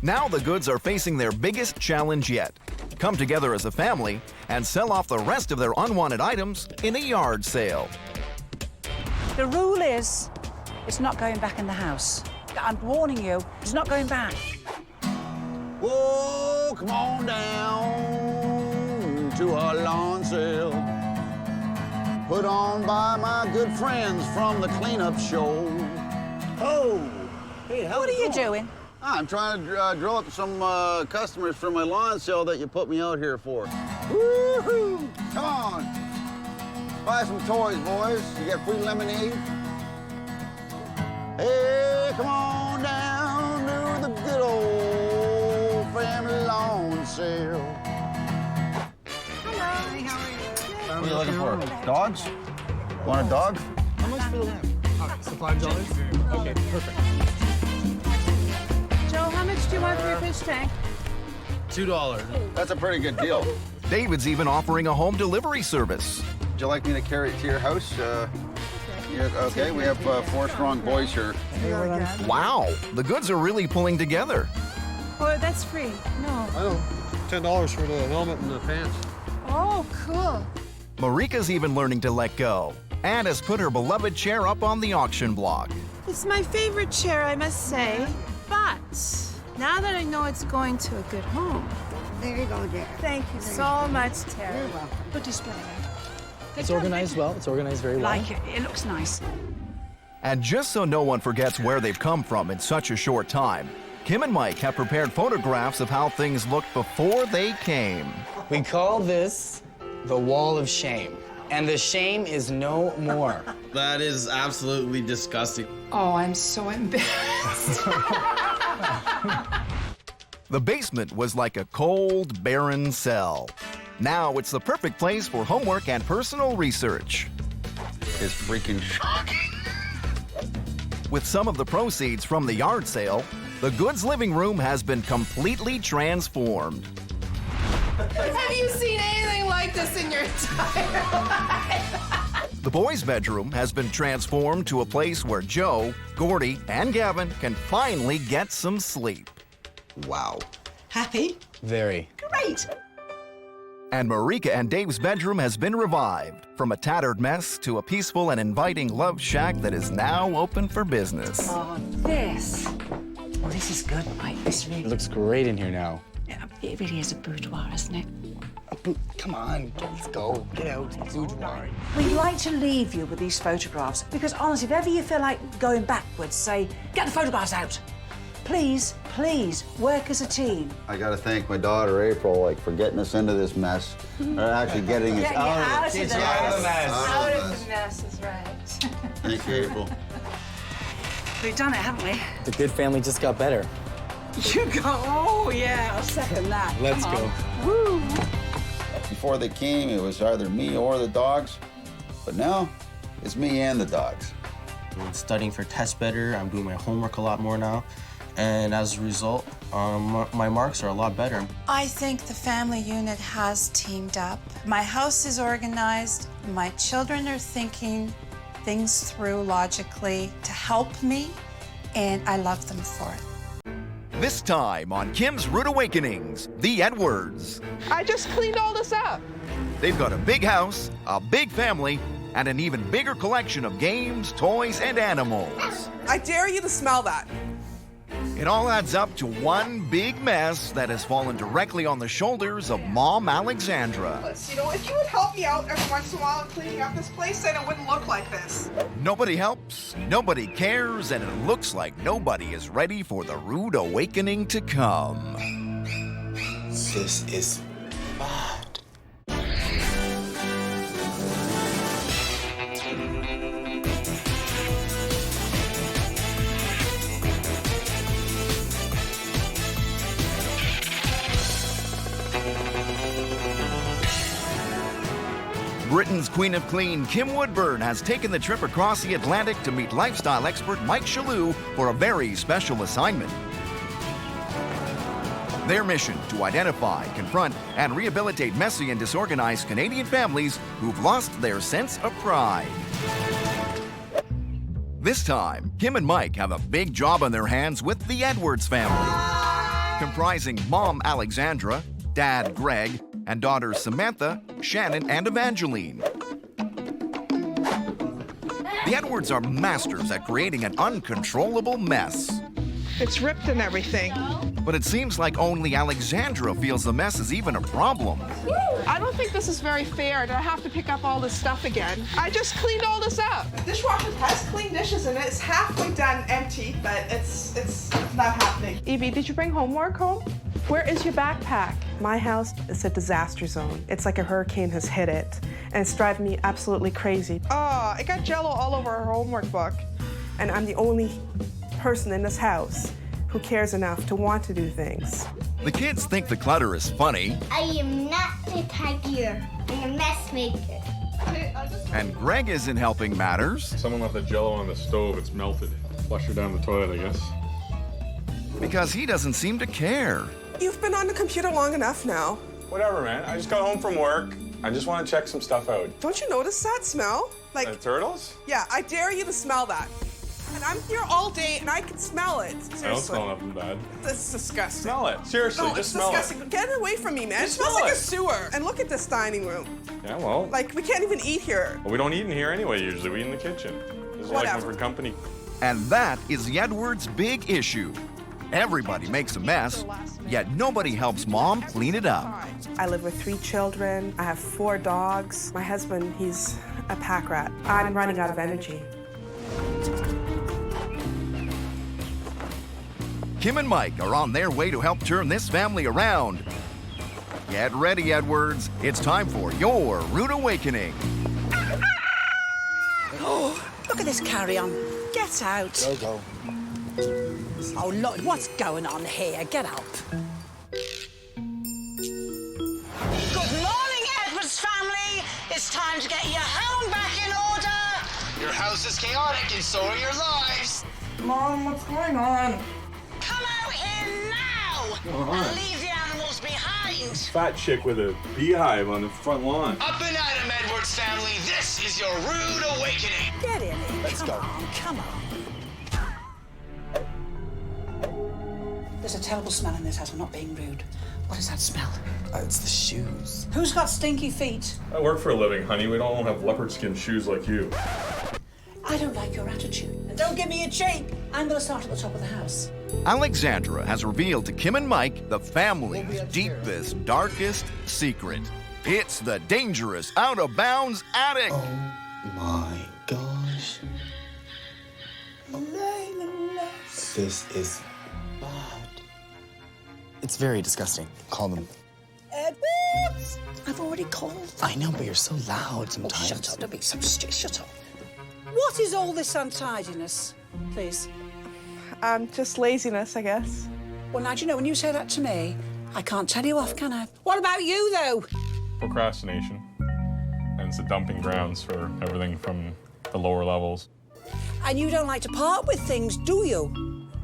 Now the Goodes are facing their biggest challenge yet. Come together as a family and sell off the rest of their unwanted items in a yard sale. The rule is, it's not going back in the house. I'm warning you, it's not going back. Whoa, come on down to our lawn sale. Put on by my good friends from the cleanup show. Oh, hey, What are you doing? I'm trying to draw up some customers for my lawn sale that you put me out here for. Woo-hoo! Come on. Buy some toys, boys. You get free lemonade. Hey, come on down to the good old family lawn sale. Hello. Hi, how are you? What are you looking for? Dogs? Want a dog? How much for the lamb? $5? Okay, perfect. Joe, how much do you want for your fish tank? $2. That's a pretty good deal. David's even offering a home delivery service. Would you like me to carry it to your house? Okay, we have 4 strong boys here. Wow, the Goodes are really pulling together. Oh, that's free. No. I know. $10 for the helmet and the pants. Oh, cool. Marika's even learning to let go and has put her beloved chair up on the auction block. It's my favorite chair, I must say. But now that I know it's going to a good home. There you go, dear. Thank you so much, Terry. You're welcome. Good display. It's organized well. It's organized very well. Like it. It looks nice. And just so no one forgets where they've come from in such a short time, Kim and Mike have prepared photographs of how things looked before they came. We call this the wall of shame. And the shame is no more. That is absolutely disgusting. Oh, I'm so embarrassed. The basement was like a cold, barren cell. Now it's the perfect place for homework and personal research. It's freaking shocking. With some of the proceeds from the yard sale, the Goode's living room has been completely transformed. Have you seen anything like this in your entire life? The boys' bedroom has been transformed to a place where Joe, Goode, and Gavin can finally get some sleep. Wow. Happy? Very. Great. And Marika and Dave's bedroom has been revived, from a tattered mess to a peaceful and inviting love shack that is now open for business. Oh, this. Oh, this is good, Mike. This really... It looks great in here now. Yeah, it really is a boudoir, isn't it? Come on, let's go. Get out. Boudoir. We'd like to leave you with these photographs because, honestly, if ever you feel like going backwards, say, get the photographs out. Please, please, work as a team. I gotta thank my daughter, April, for getting us into this mess. Or actually getting us out of the mess. Out of the mess is right. Thank you, April. We've done it, haven't we? The Good family just got better. You go, oh, yeah, I'll second that. Let's Come go. on. Woo! Before they came, it was either me or the dogs. But now, it's me and the dogs. I'm studying for tests better. I'm doing my homework a lot more now. And as a result, my marks are a lot better. I think the family unit has teamed up. My house is organized. My children are thinking things through logically to help me, and I love them for it. This time on Kim's Rude Awakenings, the Edwards. I just cleaned all this up. They've got a big house, a big family, and an even bigger collection of games, toys, and animals. I dare you to smell that. It all adds up to one big mess that has fallen directly on the shoulders of Mom Alexandra. You know, if you would help me out every once in a while in cleaning up this place, then it wouldn't look like this. Nobody helps, nobody cares, and it looks like nobody is ready for the rude awakening to come. This is bad. Britain's Queen of Clean, Kim Woodburn, has taken the trip across the Atlantic to meet lifestyle expert Mike Chalut for a very special assignment. Their mission: to identify, confront, and rehabilitate messy and disorganized Canadian families who've lost their sense of pride. This time, Kim and Mike have a big job on their hands with the Edwards family, comprising Mom Alexandra, Dad Greg, and daughters Samantha, Shannon, and Evangeline. The Edwards are masters at creating an uncontrollable mess. It's ripped and everything. But it seems like only Alexandra feels the mess is even a problem. I don't think this is very fair to have to pick up all this stuff again. I just cleaned all this up. The dishwasher has clean dishes in it. It's halfway done empty, but it's not happening. Evie, did you bring homework home? Where is your backpack? My house is a disaster zone. It's like a hurricane has hit it, and it's driving me absolutely crazy. Oh, it got Jell-O all over her homework book. And I'm the only person in this house who cares enough to want to do things. The kids think the clutter is funny, I am not the tidier. I'm a mess maker. and Greg isn't helping matters. Someone left the Jell-O on the stove. It's melted. Flush her down the toilet, I guess. Because he doesn't seem to care. You've been on the computer long enough now. Whatever, man. I just got home from work. I just want to check some stuff out. Don't you notice that smell? The turtles? Yeah, I dare you to smell that. And I'm here all day and I can smell it. Seriously. I don't smell nothing bad. That's disgusting. Smell it. Seriously, No, just it's smell disgusting. it. Get it away from me, man. Just it smells smell like it. a sewer. And look at this dining room. Yeah, well. Like, we can't even eat here. Well, we don't eat in here anyway, usually. We eat in the kitchen. This is like Whatever. for company. And that is the Edwards' big issue. Everybody makes a mess, yet nobody helps Mom clean it up. I live with 3 children. I have 4 dogs. My husband, he's a pack rat. I'm running out of energy. Kim and Mike are on their way to help turn this family around. Get ready, Edwards. It's time for your rude awakening. Oh, look at this carry-on. Get out. Go, go. Oh, look, what's going on here? Get up. Good morning, time to get your home back in order. Your house is chaotic and so are your lives. Mom, what's going on? Come out here now and leave the animals behind. Fat chick with a beehive on the front lawn. Up and at 'em, Edwards family. This is your rude awakening. Get in here. Let's go. Come on. There's a terrible smell in this house. I'm not being rude. What is that smell? It's the shoes. Who's got stinky feet? I work for a living, honey. We don't have leopard skin shoes like you. I don't like your attitude. And don't give me a cheek. I'm going to start at the top of the house. Alexandra has revealed to Kim and Mike the family's deepest, darkest secret. It's the dangerous, out-of-bounds attic. Oh my gosh. This is bad. It's very disgusting. Call them. Edwards! I've already called. I know, but you're so loud sometimes. Oh, shut up. Don't be so stupid. Shut up. What is all this untidiness, please? Just laziness, I guess. Well, now, do you know, when you say that to me, I can't tell you off, can I? What about you, though? Procrastination. And it's the dumping grounds for everything from the lower levels. And you don't like to part with things, do you?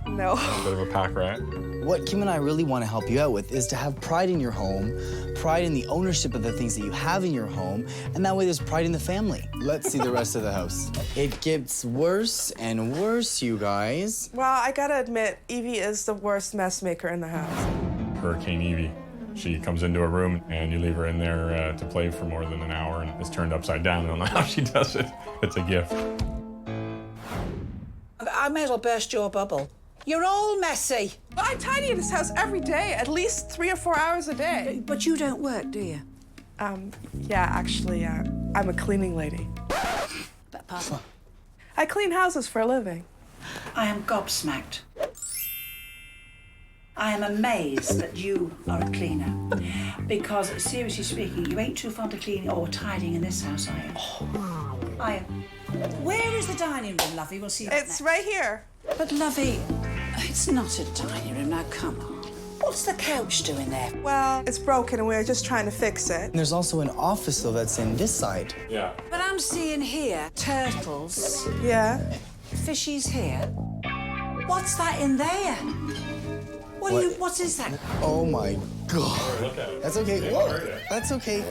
No. A bit of a pack rat. What Kim and I really want to help you out with is to have pride in your home, pride in the ownership of the things that you have in your home, and that way there's pride in the family. Let's see the rest of the house. It gets worse and worse, you guys. Well, I gotta admit, Evie is the worst mess maker in the house. Hurricane Evie. She comes into a room and you leave her in there to play for more than an hour and it's turned upside down. I don't know how she does it. It's a gift. I may as well burst your bubble. You're all messy. But I tidy this house every day, at least 3 or 4 hours a day. But you don't work, do you? Yeah, actually, I'm a cleaning lady. But pardon? I clean houses for a living. I am gobsmacked. I am amazed that you are a cleaner. Because, seriously speaking, you ain't too fond of cleaning or tidying in this house, are you? Oh. I am. Where is the dining room, Lovey? We'll see you It's right here. But, Lovey, it's not a dining room. Now, come on. What's the couch doing there? Well, it's broken and we're just trying to fix it. And there's also an office, though, that's in this side. Yeah. But I'm seeing here turtles. Yeah. Fishies here. What's that in there? What is that? Oh my God. Look at it. That's okay. Whoa. That's okay.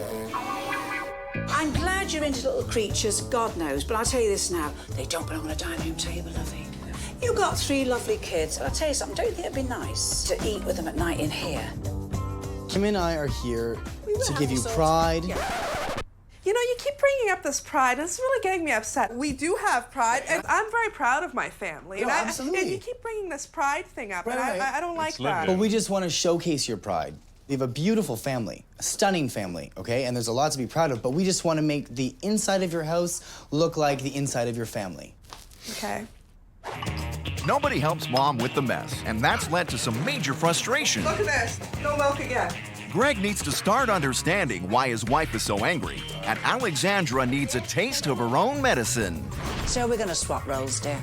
I'm glad you're into little creatures, God knows, but I'll tell you this now, they don't belong on a dining room table, Lovey. You've got 3 lovely kids, but I'll tell you something, don't you think it'd be nice to eat with them at night in here? Kim and I are here to give you pride. Yeah. You know, you keep bringing up this pride, and it's really getting me upset. We do have pride, and I'm very proud of my family. No, and absolutely. And you keep bringing this pride thing up, and Right. I don't like that. But we just want to showcase your pride. We have a beautiful family, a stunning family, okay? And there's a lot to be proud of, but we just want to make the inside of your house look like the inside of your family. Okay. Nobody helps Mom with the mess, and that's led to some major frustration. Look at this. No milk again. Greg needs to start understanding why his wife is so angry, and Alexandra needs a taste of her own medicine. So we're going to swap roles, dear.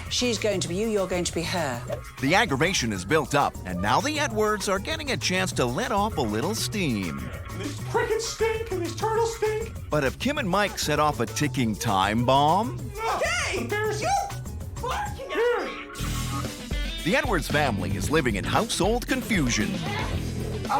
She's going to be you, you're going to be her. The aggravation is built up, and now the Edwards are getting a chance to let off a little steam. These crickets stink and these turtles stink. But if Kim and Mike set off a ticking time bomb, Okay! You barking at me! the Edwards family is living in household confusion.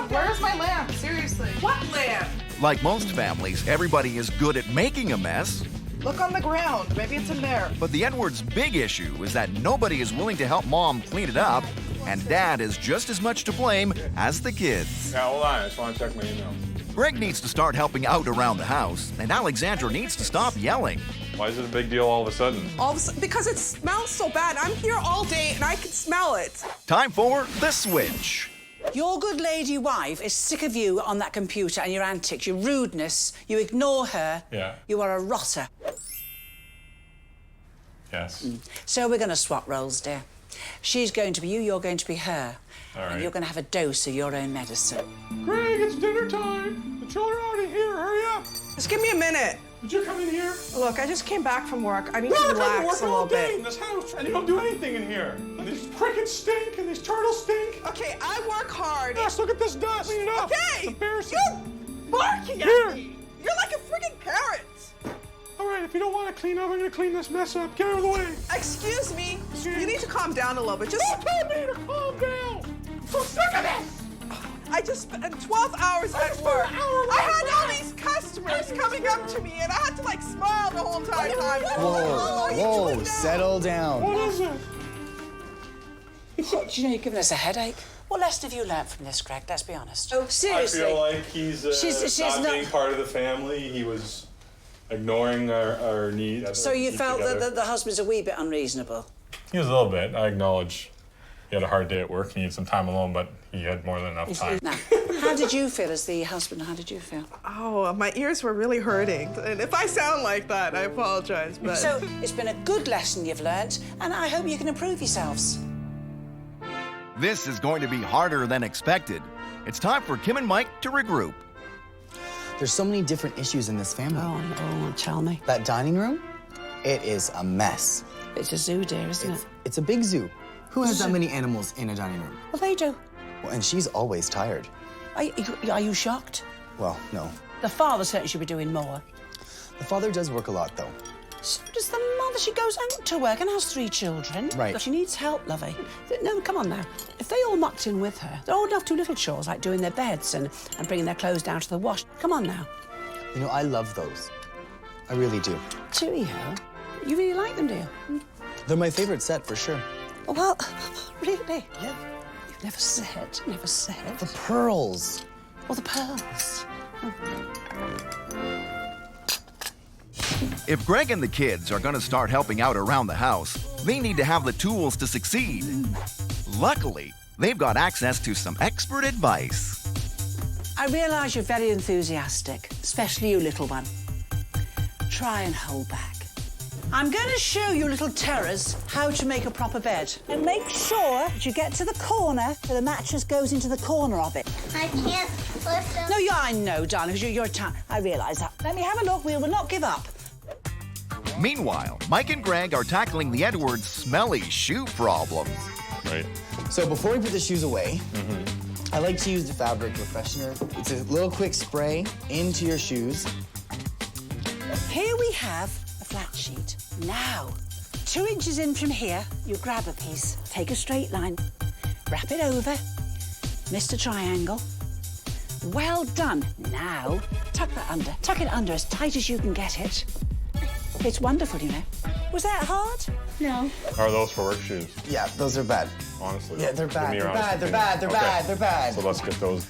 Where's my lamp? Seriously. What lamp? Like most families, everybody is good at making a mess, Look on the ground. Maybe it's in there. but the Edwards' big issue is that nobody is willing to help Mom clean it up, and Dad is just as much to blame as the kids. Yeah, hold on. I just want to check my email. Greg needs to start helping out around the house, and Alexandra needs to stop yelling. Why is it a big deal all of a sudden? All of a sudden, because it smells so bad. I'm here all day and I can smell it. Time for the switch. Your good lady wife is sick of you on that computer and your antics, your rudeness. You ignore her. Yeah. You are a rotter. Yes. So we're going to swap roles, dear. She's going to be you, you're going to be her. All right. And you're going to have a dose of your own medicine. Greg, it's dinner time. The children are already here. Hurry up. Just give me a minute. Did you come in here? Look, I just came back from work. I need Well, to I've been relax working a little all day bit. in this house, and you don't do anything in here. And these crickets stink, and these turtles stink. Okay, I work hard. Yes, look at this dust. Clean it up. Okay. It's embarrassing. You barking Here. at me. You're like a friggin' parents. All right, if you don't want to clean up, I'm gonna clean this mess up. Get out of the way. Excuse me. You need to calm down a little bit. Just Don't tell me to calm down. I'm so sick of this. I just spent 12 hours at work. I had all these customers coming up to me, and I had to like smile the whole entire time. Whoa, settle down. What is it? Oh, do you know you're giving us a headache? What lesson have you learned from this, Greg? Let's be honest. Oh, seriously. I feel like he's she's not not being part of the family. He was ignoring our needs. So you felt that the husband's a wee bit unreasonable? He was a little bit. I acknowledge he had a hard day at work. He needed some time alone, but he had more than enough time. Now, how did you feel as the husband? How did you feel? Oh, my ears were really hurting. And if I sound like that, I apologize. But So it's been a good lesson you've learnt, and I hope you can improve yourselves. This is going to be harder than expected. It's time for Kim and Mike to regroup. There's so many different issues in this family. Oh, no, tell me. That dining room, it is a mess. It's a zoo, dear, isn't it? It's a big zoo. Who has that many animals in a dining room? Well, they do. Well, and she's always tired. Are you shocked? Well, no. The father certainly should be doing more. The father does work a lot, though. So does the mother. She goes out to work and has 3 children. Right. But she needs help, lovey. No, come on now. If they all mucked in with her, they're old enough to do little chores like doing their beds and bringing their clothes down to the wash. Come on now. You know, I love those. I really do. Do you? You really like them, do you? They're my favorite set, for sure. Oh, well, really? Yeah. You've never said. The pearls. Oh, the pearls. If Greg and the kids are going to start helping out around the house, they need to have the tools to succeed. Luckily, they've got access to some expert advice. I realise you're very enthusiastic, especially you, little one. Try and hold back. I'm going to show you little terrors how to make a proper bed. And make sure that you get to the corner where the mattress goes into the corner of it. I can't lift up. No, I know, darling, because you're I realise that. Let me have a look. We will not give up. Meanwhile, Mike and Greg are tackling the Edwards' smelly shoe problems. Right. So before we put the shoes away, I like to use the fabric refreshener. It's a little quick spray into your shoes. Here we have a flat sheet. Now, 2 inches in from here, you grab a piece, take a straight line, wrap it over, Mr. Triangle. Well done. Now, tuck that under. Tuck it under as tight as you can get it. It's wonderful, you know. Was that hard? No. Are those for work shoes? Yeah, those are bad. Honestly. Yeah, they're bad. Give me your They're honest bad. They're opinion. bad. They're Okay. bad. They're bad. So let's get those.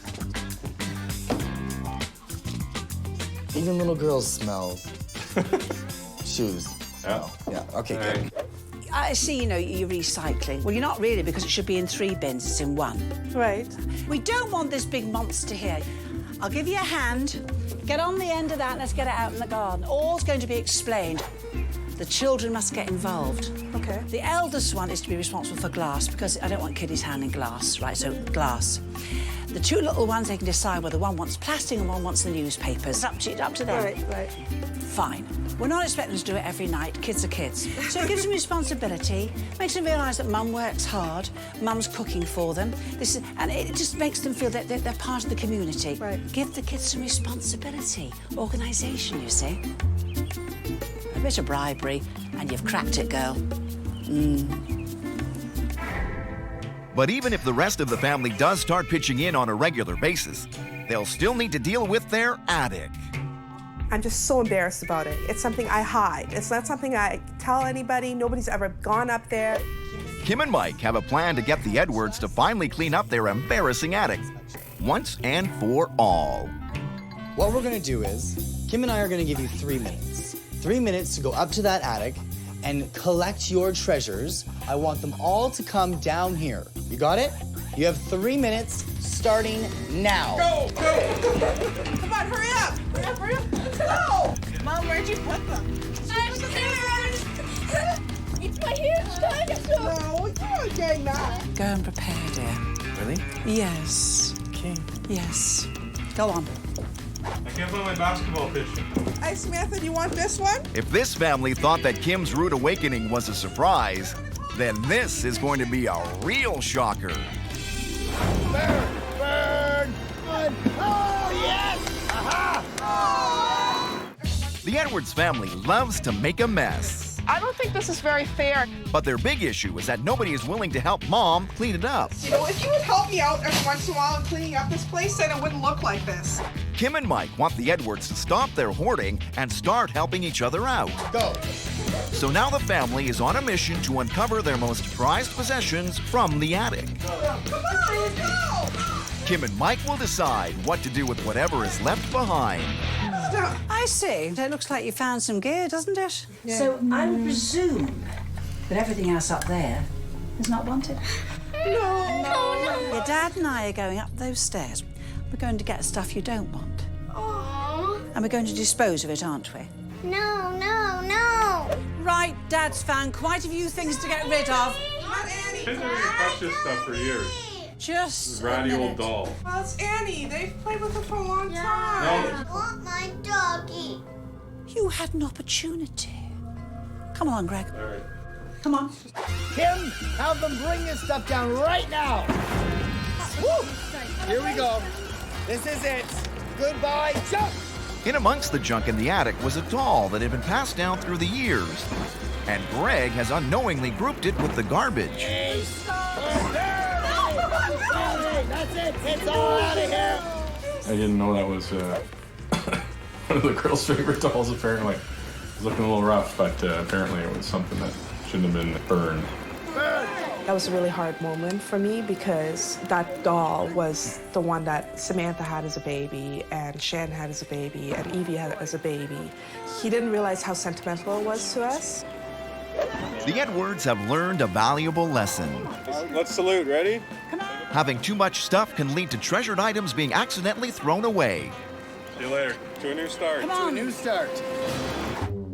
Even little girls smell shoes. Yeah. Yeah. Okay, good. I see, you know, you're recycling. Well, you're not really, because it should be in 3 bins. It's in 1. right. We don't want this big monster here. I'll give you a hand. Get on the end of that and let's get it out in the garden. All's going to be explained. The children must get involved. Okay. The eldest one is to be responsible for glass, because I don't want kiddies handling glass, right? So glass. The 2 little ones, they can decide whether one wants plastic and one wants the newspapers. It's up to them. Right. Fine. We're not expecting them to do it every night. Kids are kids. So it gives them responsibility, makes them realise that mum works hard, mum's cooking for them. And it just makes them feel that they're part of the community. Right. Give the kids some responsibility. Organisation, you see. A bit of bribery, and you've cracked it, girl. But even if the rest of the family does start pitching in on a regular basis, they'll still need to deal with their attic. I'm just so embarrassed about it. It's something I hide. It's not something I tell anybody. Nobody's ever gone up there. Kim and Mike have a plan to get the Edwards to finally clean up their embarrassing attic, once and for all. What we're gonna do is, Kim and I are gonna give you 3 minutes. 3 minutes to go up to that attic and collect your treasures. I want them all to come down here. You got it? You have 3 minutes starting now. Go! Come on, hurry up! Hurry up! Let's go! Mom, where'd you put them? I'm scared. It's my huge dinosaur. No, we can't get that. Go and prepare, dear. Really? Yes. Okay. Yes. Go on. I can't put my basketball pitch in. Hey, Samantha, do you want this one? If this family thought that Kim's rude awakening was a surprise, then this is going to be a real shocker. Burn! Good! Oh, yes! Aha! The Edwards family loves to make a mess. I don't think this is very fair. But their big issue is that nobody is willing to help Mom clean it up. You know, if you would help me out every once in a while in cleaning up this place, then it wouldn't look like this. Kim and Mike want the Edwards to stop their hoarding and start helping each other out. Go. So now the family is on a mission to uncover their most prized possessions from the attic. Come on, go! Kim and Mike will decide what to do with whatever is left behind. I see. It looks like you found some gear, doesn't it? Yeah. So I would presume that everything else up there is not wanted. No. Your dad and I are going up those stairs. We're going to get stuff you don't want. Aww. And we're going to dispose of it, aren't we? No, no, no. Right, Dad's found quite a few things to get rid of. Not Annie. Kids haven't touched this stuff for years. Just Ratty old doll. Well, it's Annie. They've played with it for a long time. I want my doggy. You had an opportunity. Come along, Greg. All right. Come on. Kim, have them bring this stuff down right now. Woo! Here we go. This is it. Goodbye, jump! In amongst the junk in the attic was a doll that had been passed down through the years. And Greg has unknowingly grouped it with the garbage. That's it. It's all out of here. I didn't know that was one of the girls' favorite dolls, apparently. It was looking a little rough, but apparently it was something that shouldn't have been burned. That was a really hard moment for me because that doll was the one that Samantha had as a baby and Shan had as a baby and Evie had as a baby. He didn't realize how sentimental it was to us. The Edwards have learned a valuable lesson. Let's salute. Ready? Having too much stuff can lead to treasured items being accidentally thrown away. See you later. To a new start. To a new start.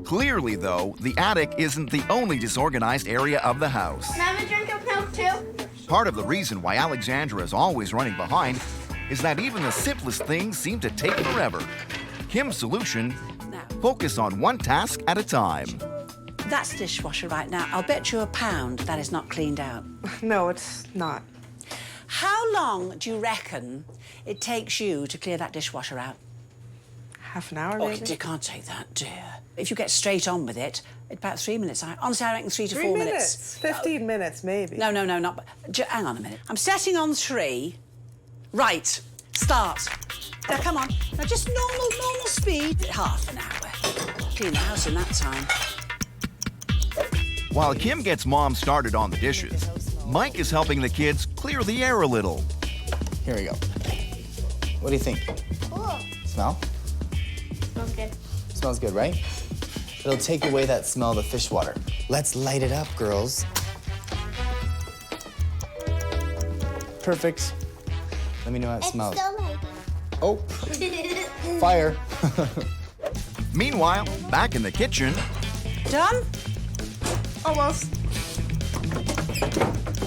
Clearly, though, the attic isn't the only disorganized area of the house. Can I have a drink of milk too? Part of the reason why Alexandra is always running behind is that even the simplest things seem to take forever. Kim's solution, focus on one task at a time. That's dishwasher right now. I'll bet you £1 that is not cleaned out. No, it's not. How long do you reckon it takes you to clear that dishwasher out? Half an hour, Oh, maybe. you can't take that, dear. If you get straight on with it, it's about 3 minutes. Honestly, I reckon 3 to 4 minutes. 15 minutes, maybe. No, not... Hang on a minute. I'm setting on 3. Right. Start. Now, come on. Now, just normal speed. Half an hour. Clean the house in that time. While Kim gets Mom started on the dishes, Mike is helping the kids clear the air a little. Here we go. What do you think? Cool. Smell? Smells good. Smells good, right? It'll take away that smell of the fish water. Let's light it up, girls. Perfect. Let me know how it smells. It's still like... Oh, fire. Meanwhile, back in the kitchen, Done? Almost.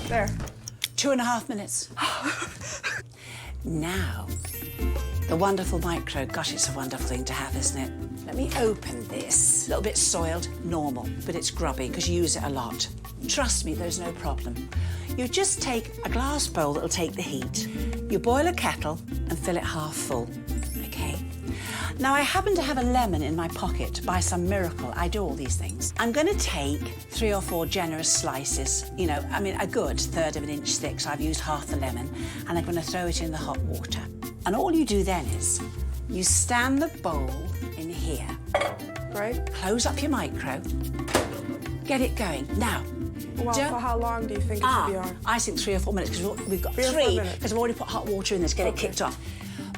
There. 2.5 minutes. Now, the wonderful micro. Gosh, it's a wonderful thing to have, isn't it? Let me open this. A little bit soiled, normal, but it's grubby because you use it a lot. Trust me, there's no problem. You just take a glass bowl that'll take the heat. You boil a kettle and fill it half full, okay? Now, I happen to have a lemon in my pocket. By some miracle, I do all these things. I'm going to take 3 or 4 generous slices, you know, I mean, a good 1/3 of an inch thick, so I've used half the lemon, and I'm going to throw it in the hot water. And all you do then is you stand the bowl in here. Right. Close up your micro. Get it going. Now, Well, for how long do you think it should be on? I think 3 or 4 minutes, because we've got 3 or 4 3, minutes. because we've already put hot water in this, get it kicked off.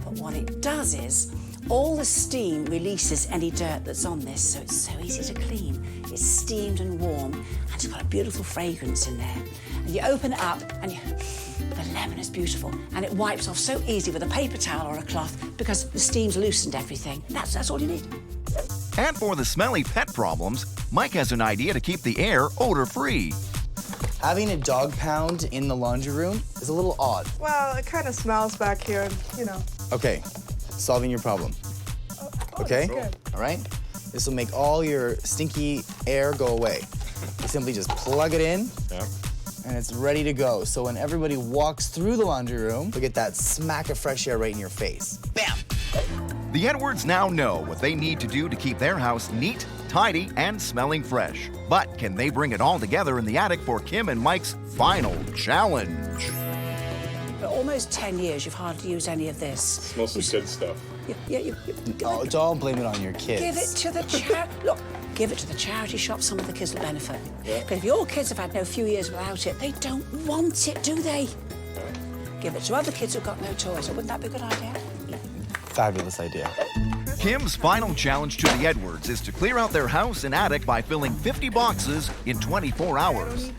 But what it does is, all the steam releases any dirt that's on this, so it's so easy to clean. It's steamed and warm, and it's got a beautiful fragrance in there. And you open it up, and the lemon is beautiful, and it wipes off so easy with a paper towel or a cloth because the steam's loosened everything. That's all you need. and for the smelly pet problems, Mike has an idea to keep the air odor-free. Having a dog pound in the laundry room is a little odd. Well, it kind of smells back here, and, you know. Okay, solving your problem. Okay? All right? This will make all your stinky air go away. You simply just plug it in, and it's ready to go. So when everybody walks through the laundry room, you'll get that smack of fresh air right in your face. Bam! The Edwards now know what they need to do to keep their house neat, tidy, and smelling fresh. But can they bring it all together in the attic for Kim and Mike's final challenge? For almost 10 years, you've hardly used any of this. It's mostly kid stuff. Oh, don't blame it on your kids. Give it to the charity. Look, give it to the charity shop. Some of the kids will benefit. But if your kids have had no few years without it, they don't want it, do they? Give it to other kids who've got no toys. Wouldn't that be a good idea? Fabulous idea. Kim's final challenge to the Edwards is to clear out their house and attic by filling 50 boxes in 24 hours.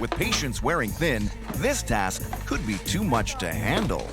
With patience wearing thin, this task could be too much to handle.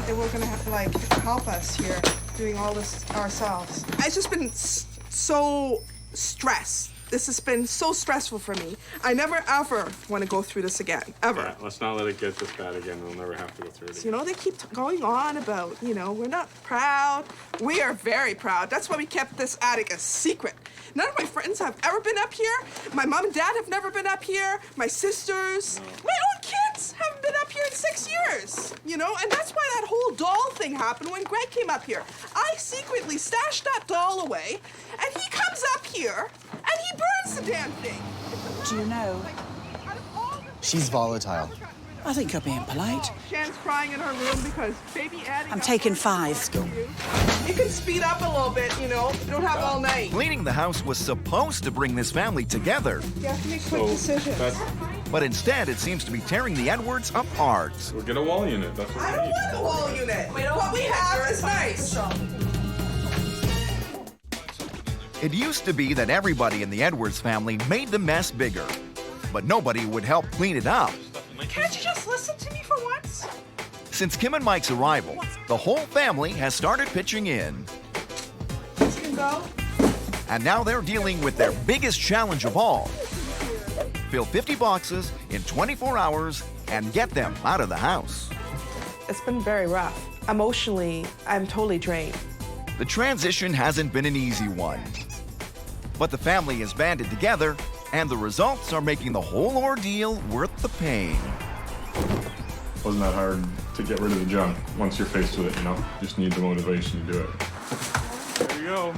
They were gonna have to like help us here doing all this ourselves. It's just been so stressed. This has been so stressful for me. I never ever want to go through this again, ever. Yeah, let's not let it get this bad again. We'll never have to go through it again. You know, they keep going on about, you know, we're not proud. We are very proud. That's why we kept this attic a secret. None of my friends have ever been up here. My mom and dad have never been up here. My sisters, my own kids haven't been up here in 6 years, you know? And that's why that whole doll thing happened when Greg came up here. I secretly stashed that doll away, and he comes up here, and he burns the damn thing. Do you know? She's volatile. I think you're being polite. Shan's crying in her room because baby Addie... I'm taking 5. You can speed up a little bit, you know? You don't have all night. Cleaning the house was supposed to bring this family together. You have to make quick decisions. But instead, it seems to be tearing the Edwards apart. We'll get a wall unit. That's what I don't want a wall unit. What we have is nice. It used to be that everybody in the Edwards family made the mess bigger, but nobody would help clean it up. Can't you just listen to me for once? Since Kim and Mike's arrival, the whole family has started pitching in. This can go. And now they're dealing with their biggest challenge of all. Fill 50 boxes in 24 hours and get them out of the house. It's been very rough. Emotionally, I'm totally drained. The transition hasn't been an easy one. But the family has banded together, and the results are making the whole ordeal worth the pain. Wasn't that hard to get rid of the junk once you're faced with it, you know? Just need the motivation to do it. There you go.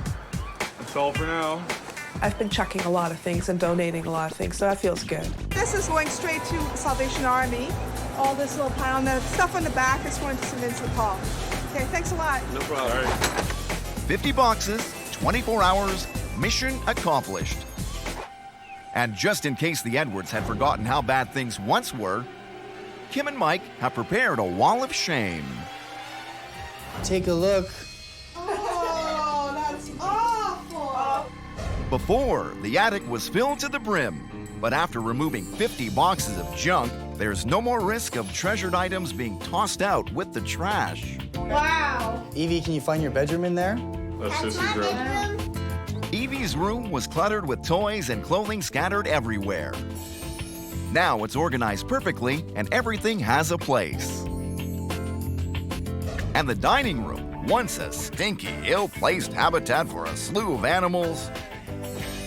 That's all for now. I've been chucking a lot of things and donating a lot of things, so that feels good. This is going straight to Salvation Army. All this little pile, and the stuff on the back is going to St. Vincent de Paul. Okay, thanks a lot. No problem. All right. 50 boxes, 24 hours, mission accomplished. And just in case the Edwards had forgotten how bad things once were, Kim and Mike have prepared a wall of shame. Take a look. Oh, that's awful. Before, the attic was filled to the brim, but after removing 50 boxes of junk, there's no more risk of treasured items being tossed out with the trash. Wow. Evie, can you find your bedroom in there? That's Sissy's room. Evie's room was cluttered with toys and clothing scattered everywhere. Now it's organized perfectly and everything has a place. And the dining room, once a stinky, ill-placed habitat for a slew of animals,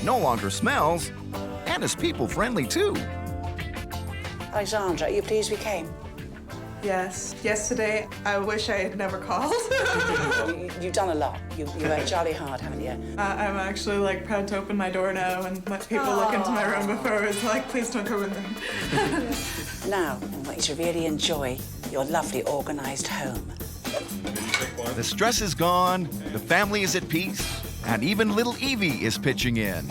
no longer smells and is people-friendly too. Alexandra, are you pleased we came? Yes. Yesterday, I wish I had never called. You've done a lot. You worked jolly hard, haven't you? I'm actually like proud to open my door now and let people look into my room before I was like, please don't go in there. Now, I want you to really enjoy your lovely organized home. The stress is gone, the family is at peace, and even little Evie is pitching in.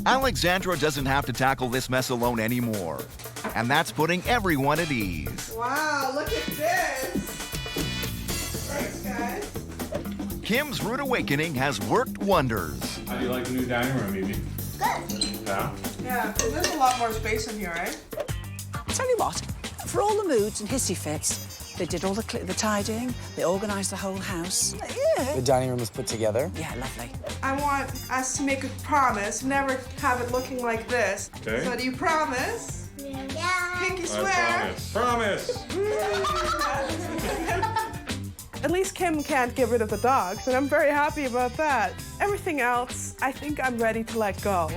Alexandra doesn't have to tackle this mess alone anymore. And that's putting everyone at ease. Wow, look at this. Thanks, guys. Kim's rude awakening has worked wonders. How do you like the new dining room, Evie? Good. Yeah? Yeah, there's a lot more space in here, right? Tell you what, for all the moods and hissy fits, they did all the tidying, they organised the whole house. Yeah. The dining room was put together? Yeah, lovely. I want us to make a promise, never have it looking like this. Okay. So do you promise? Yeah. Pinky swear. Promise. At least Kim can't get rid of the dogs, and I'm very happy about that. Everything else, I think I'm ready to let go.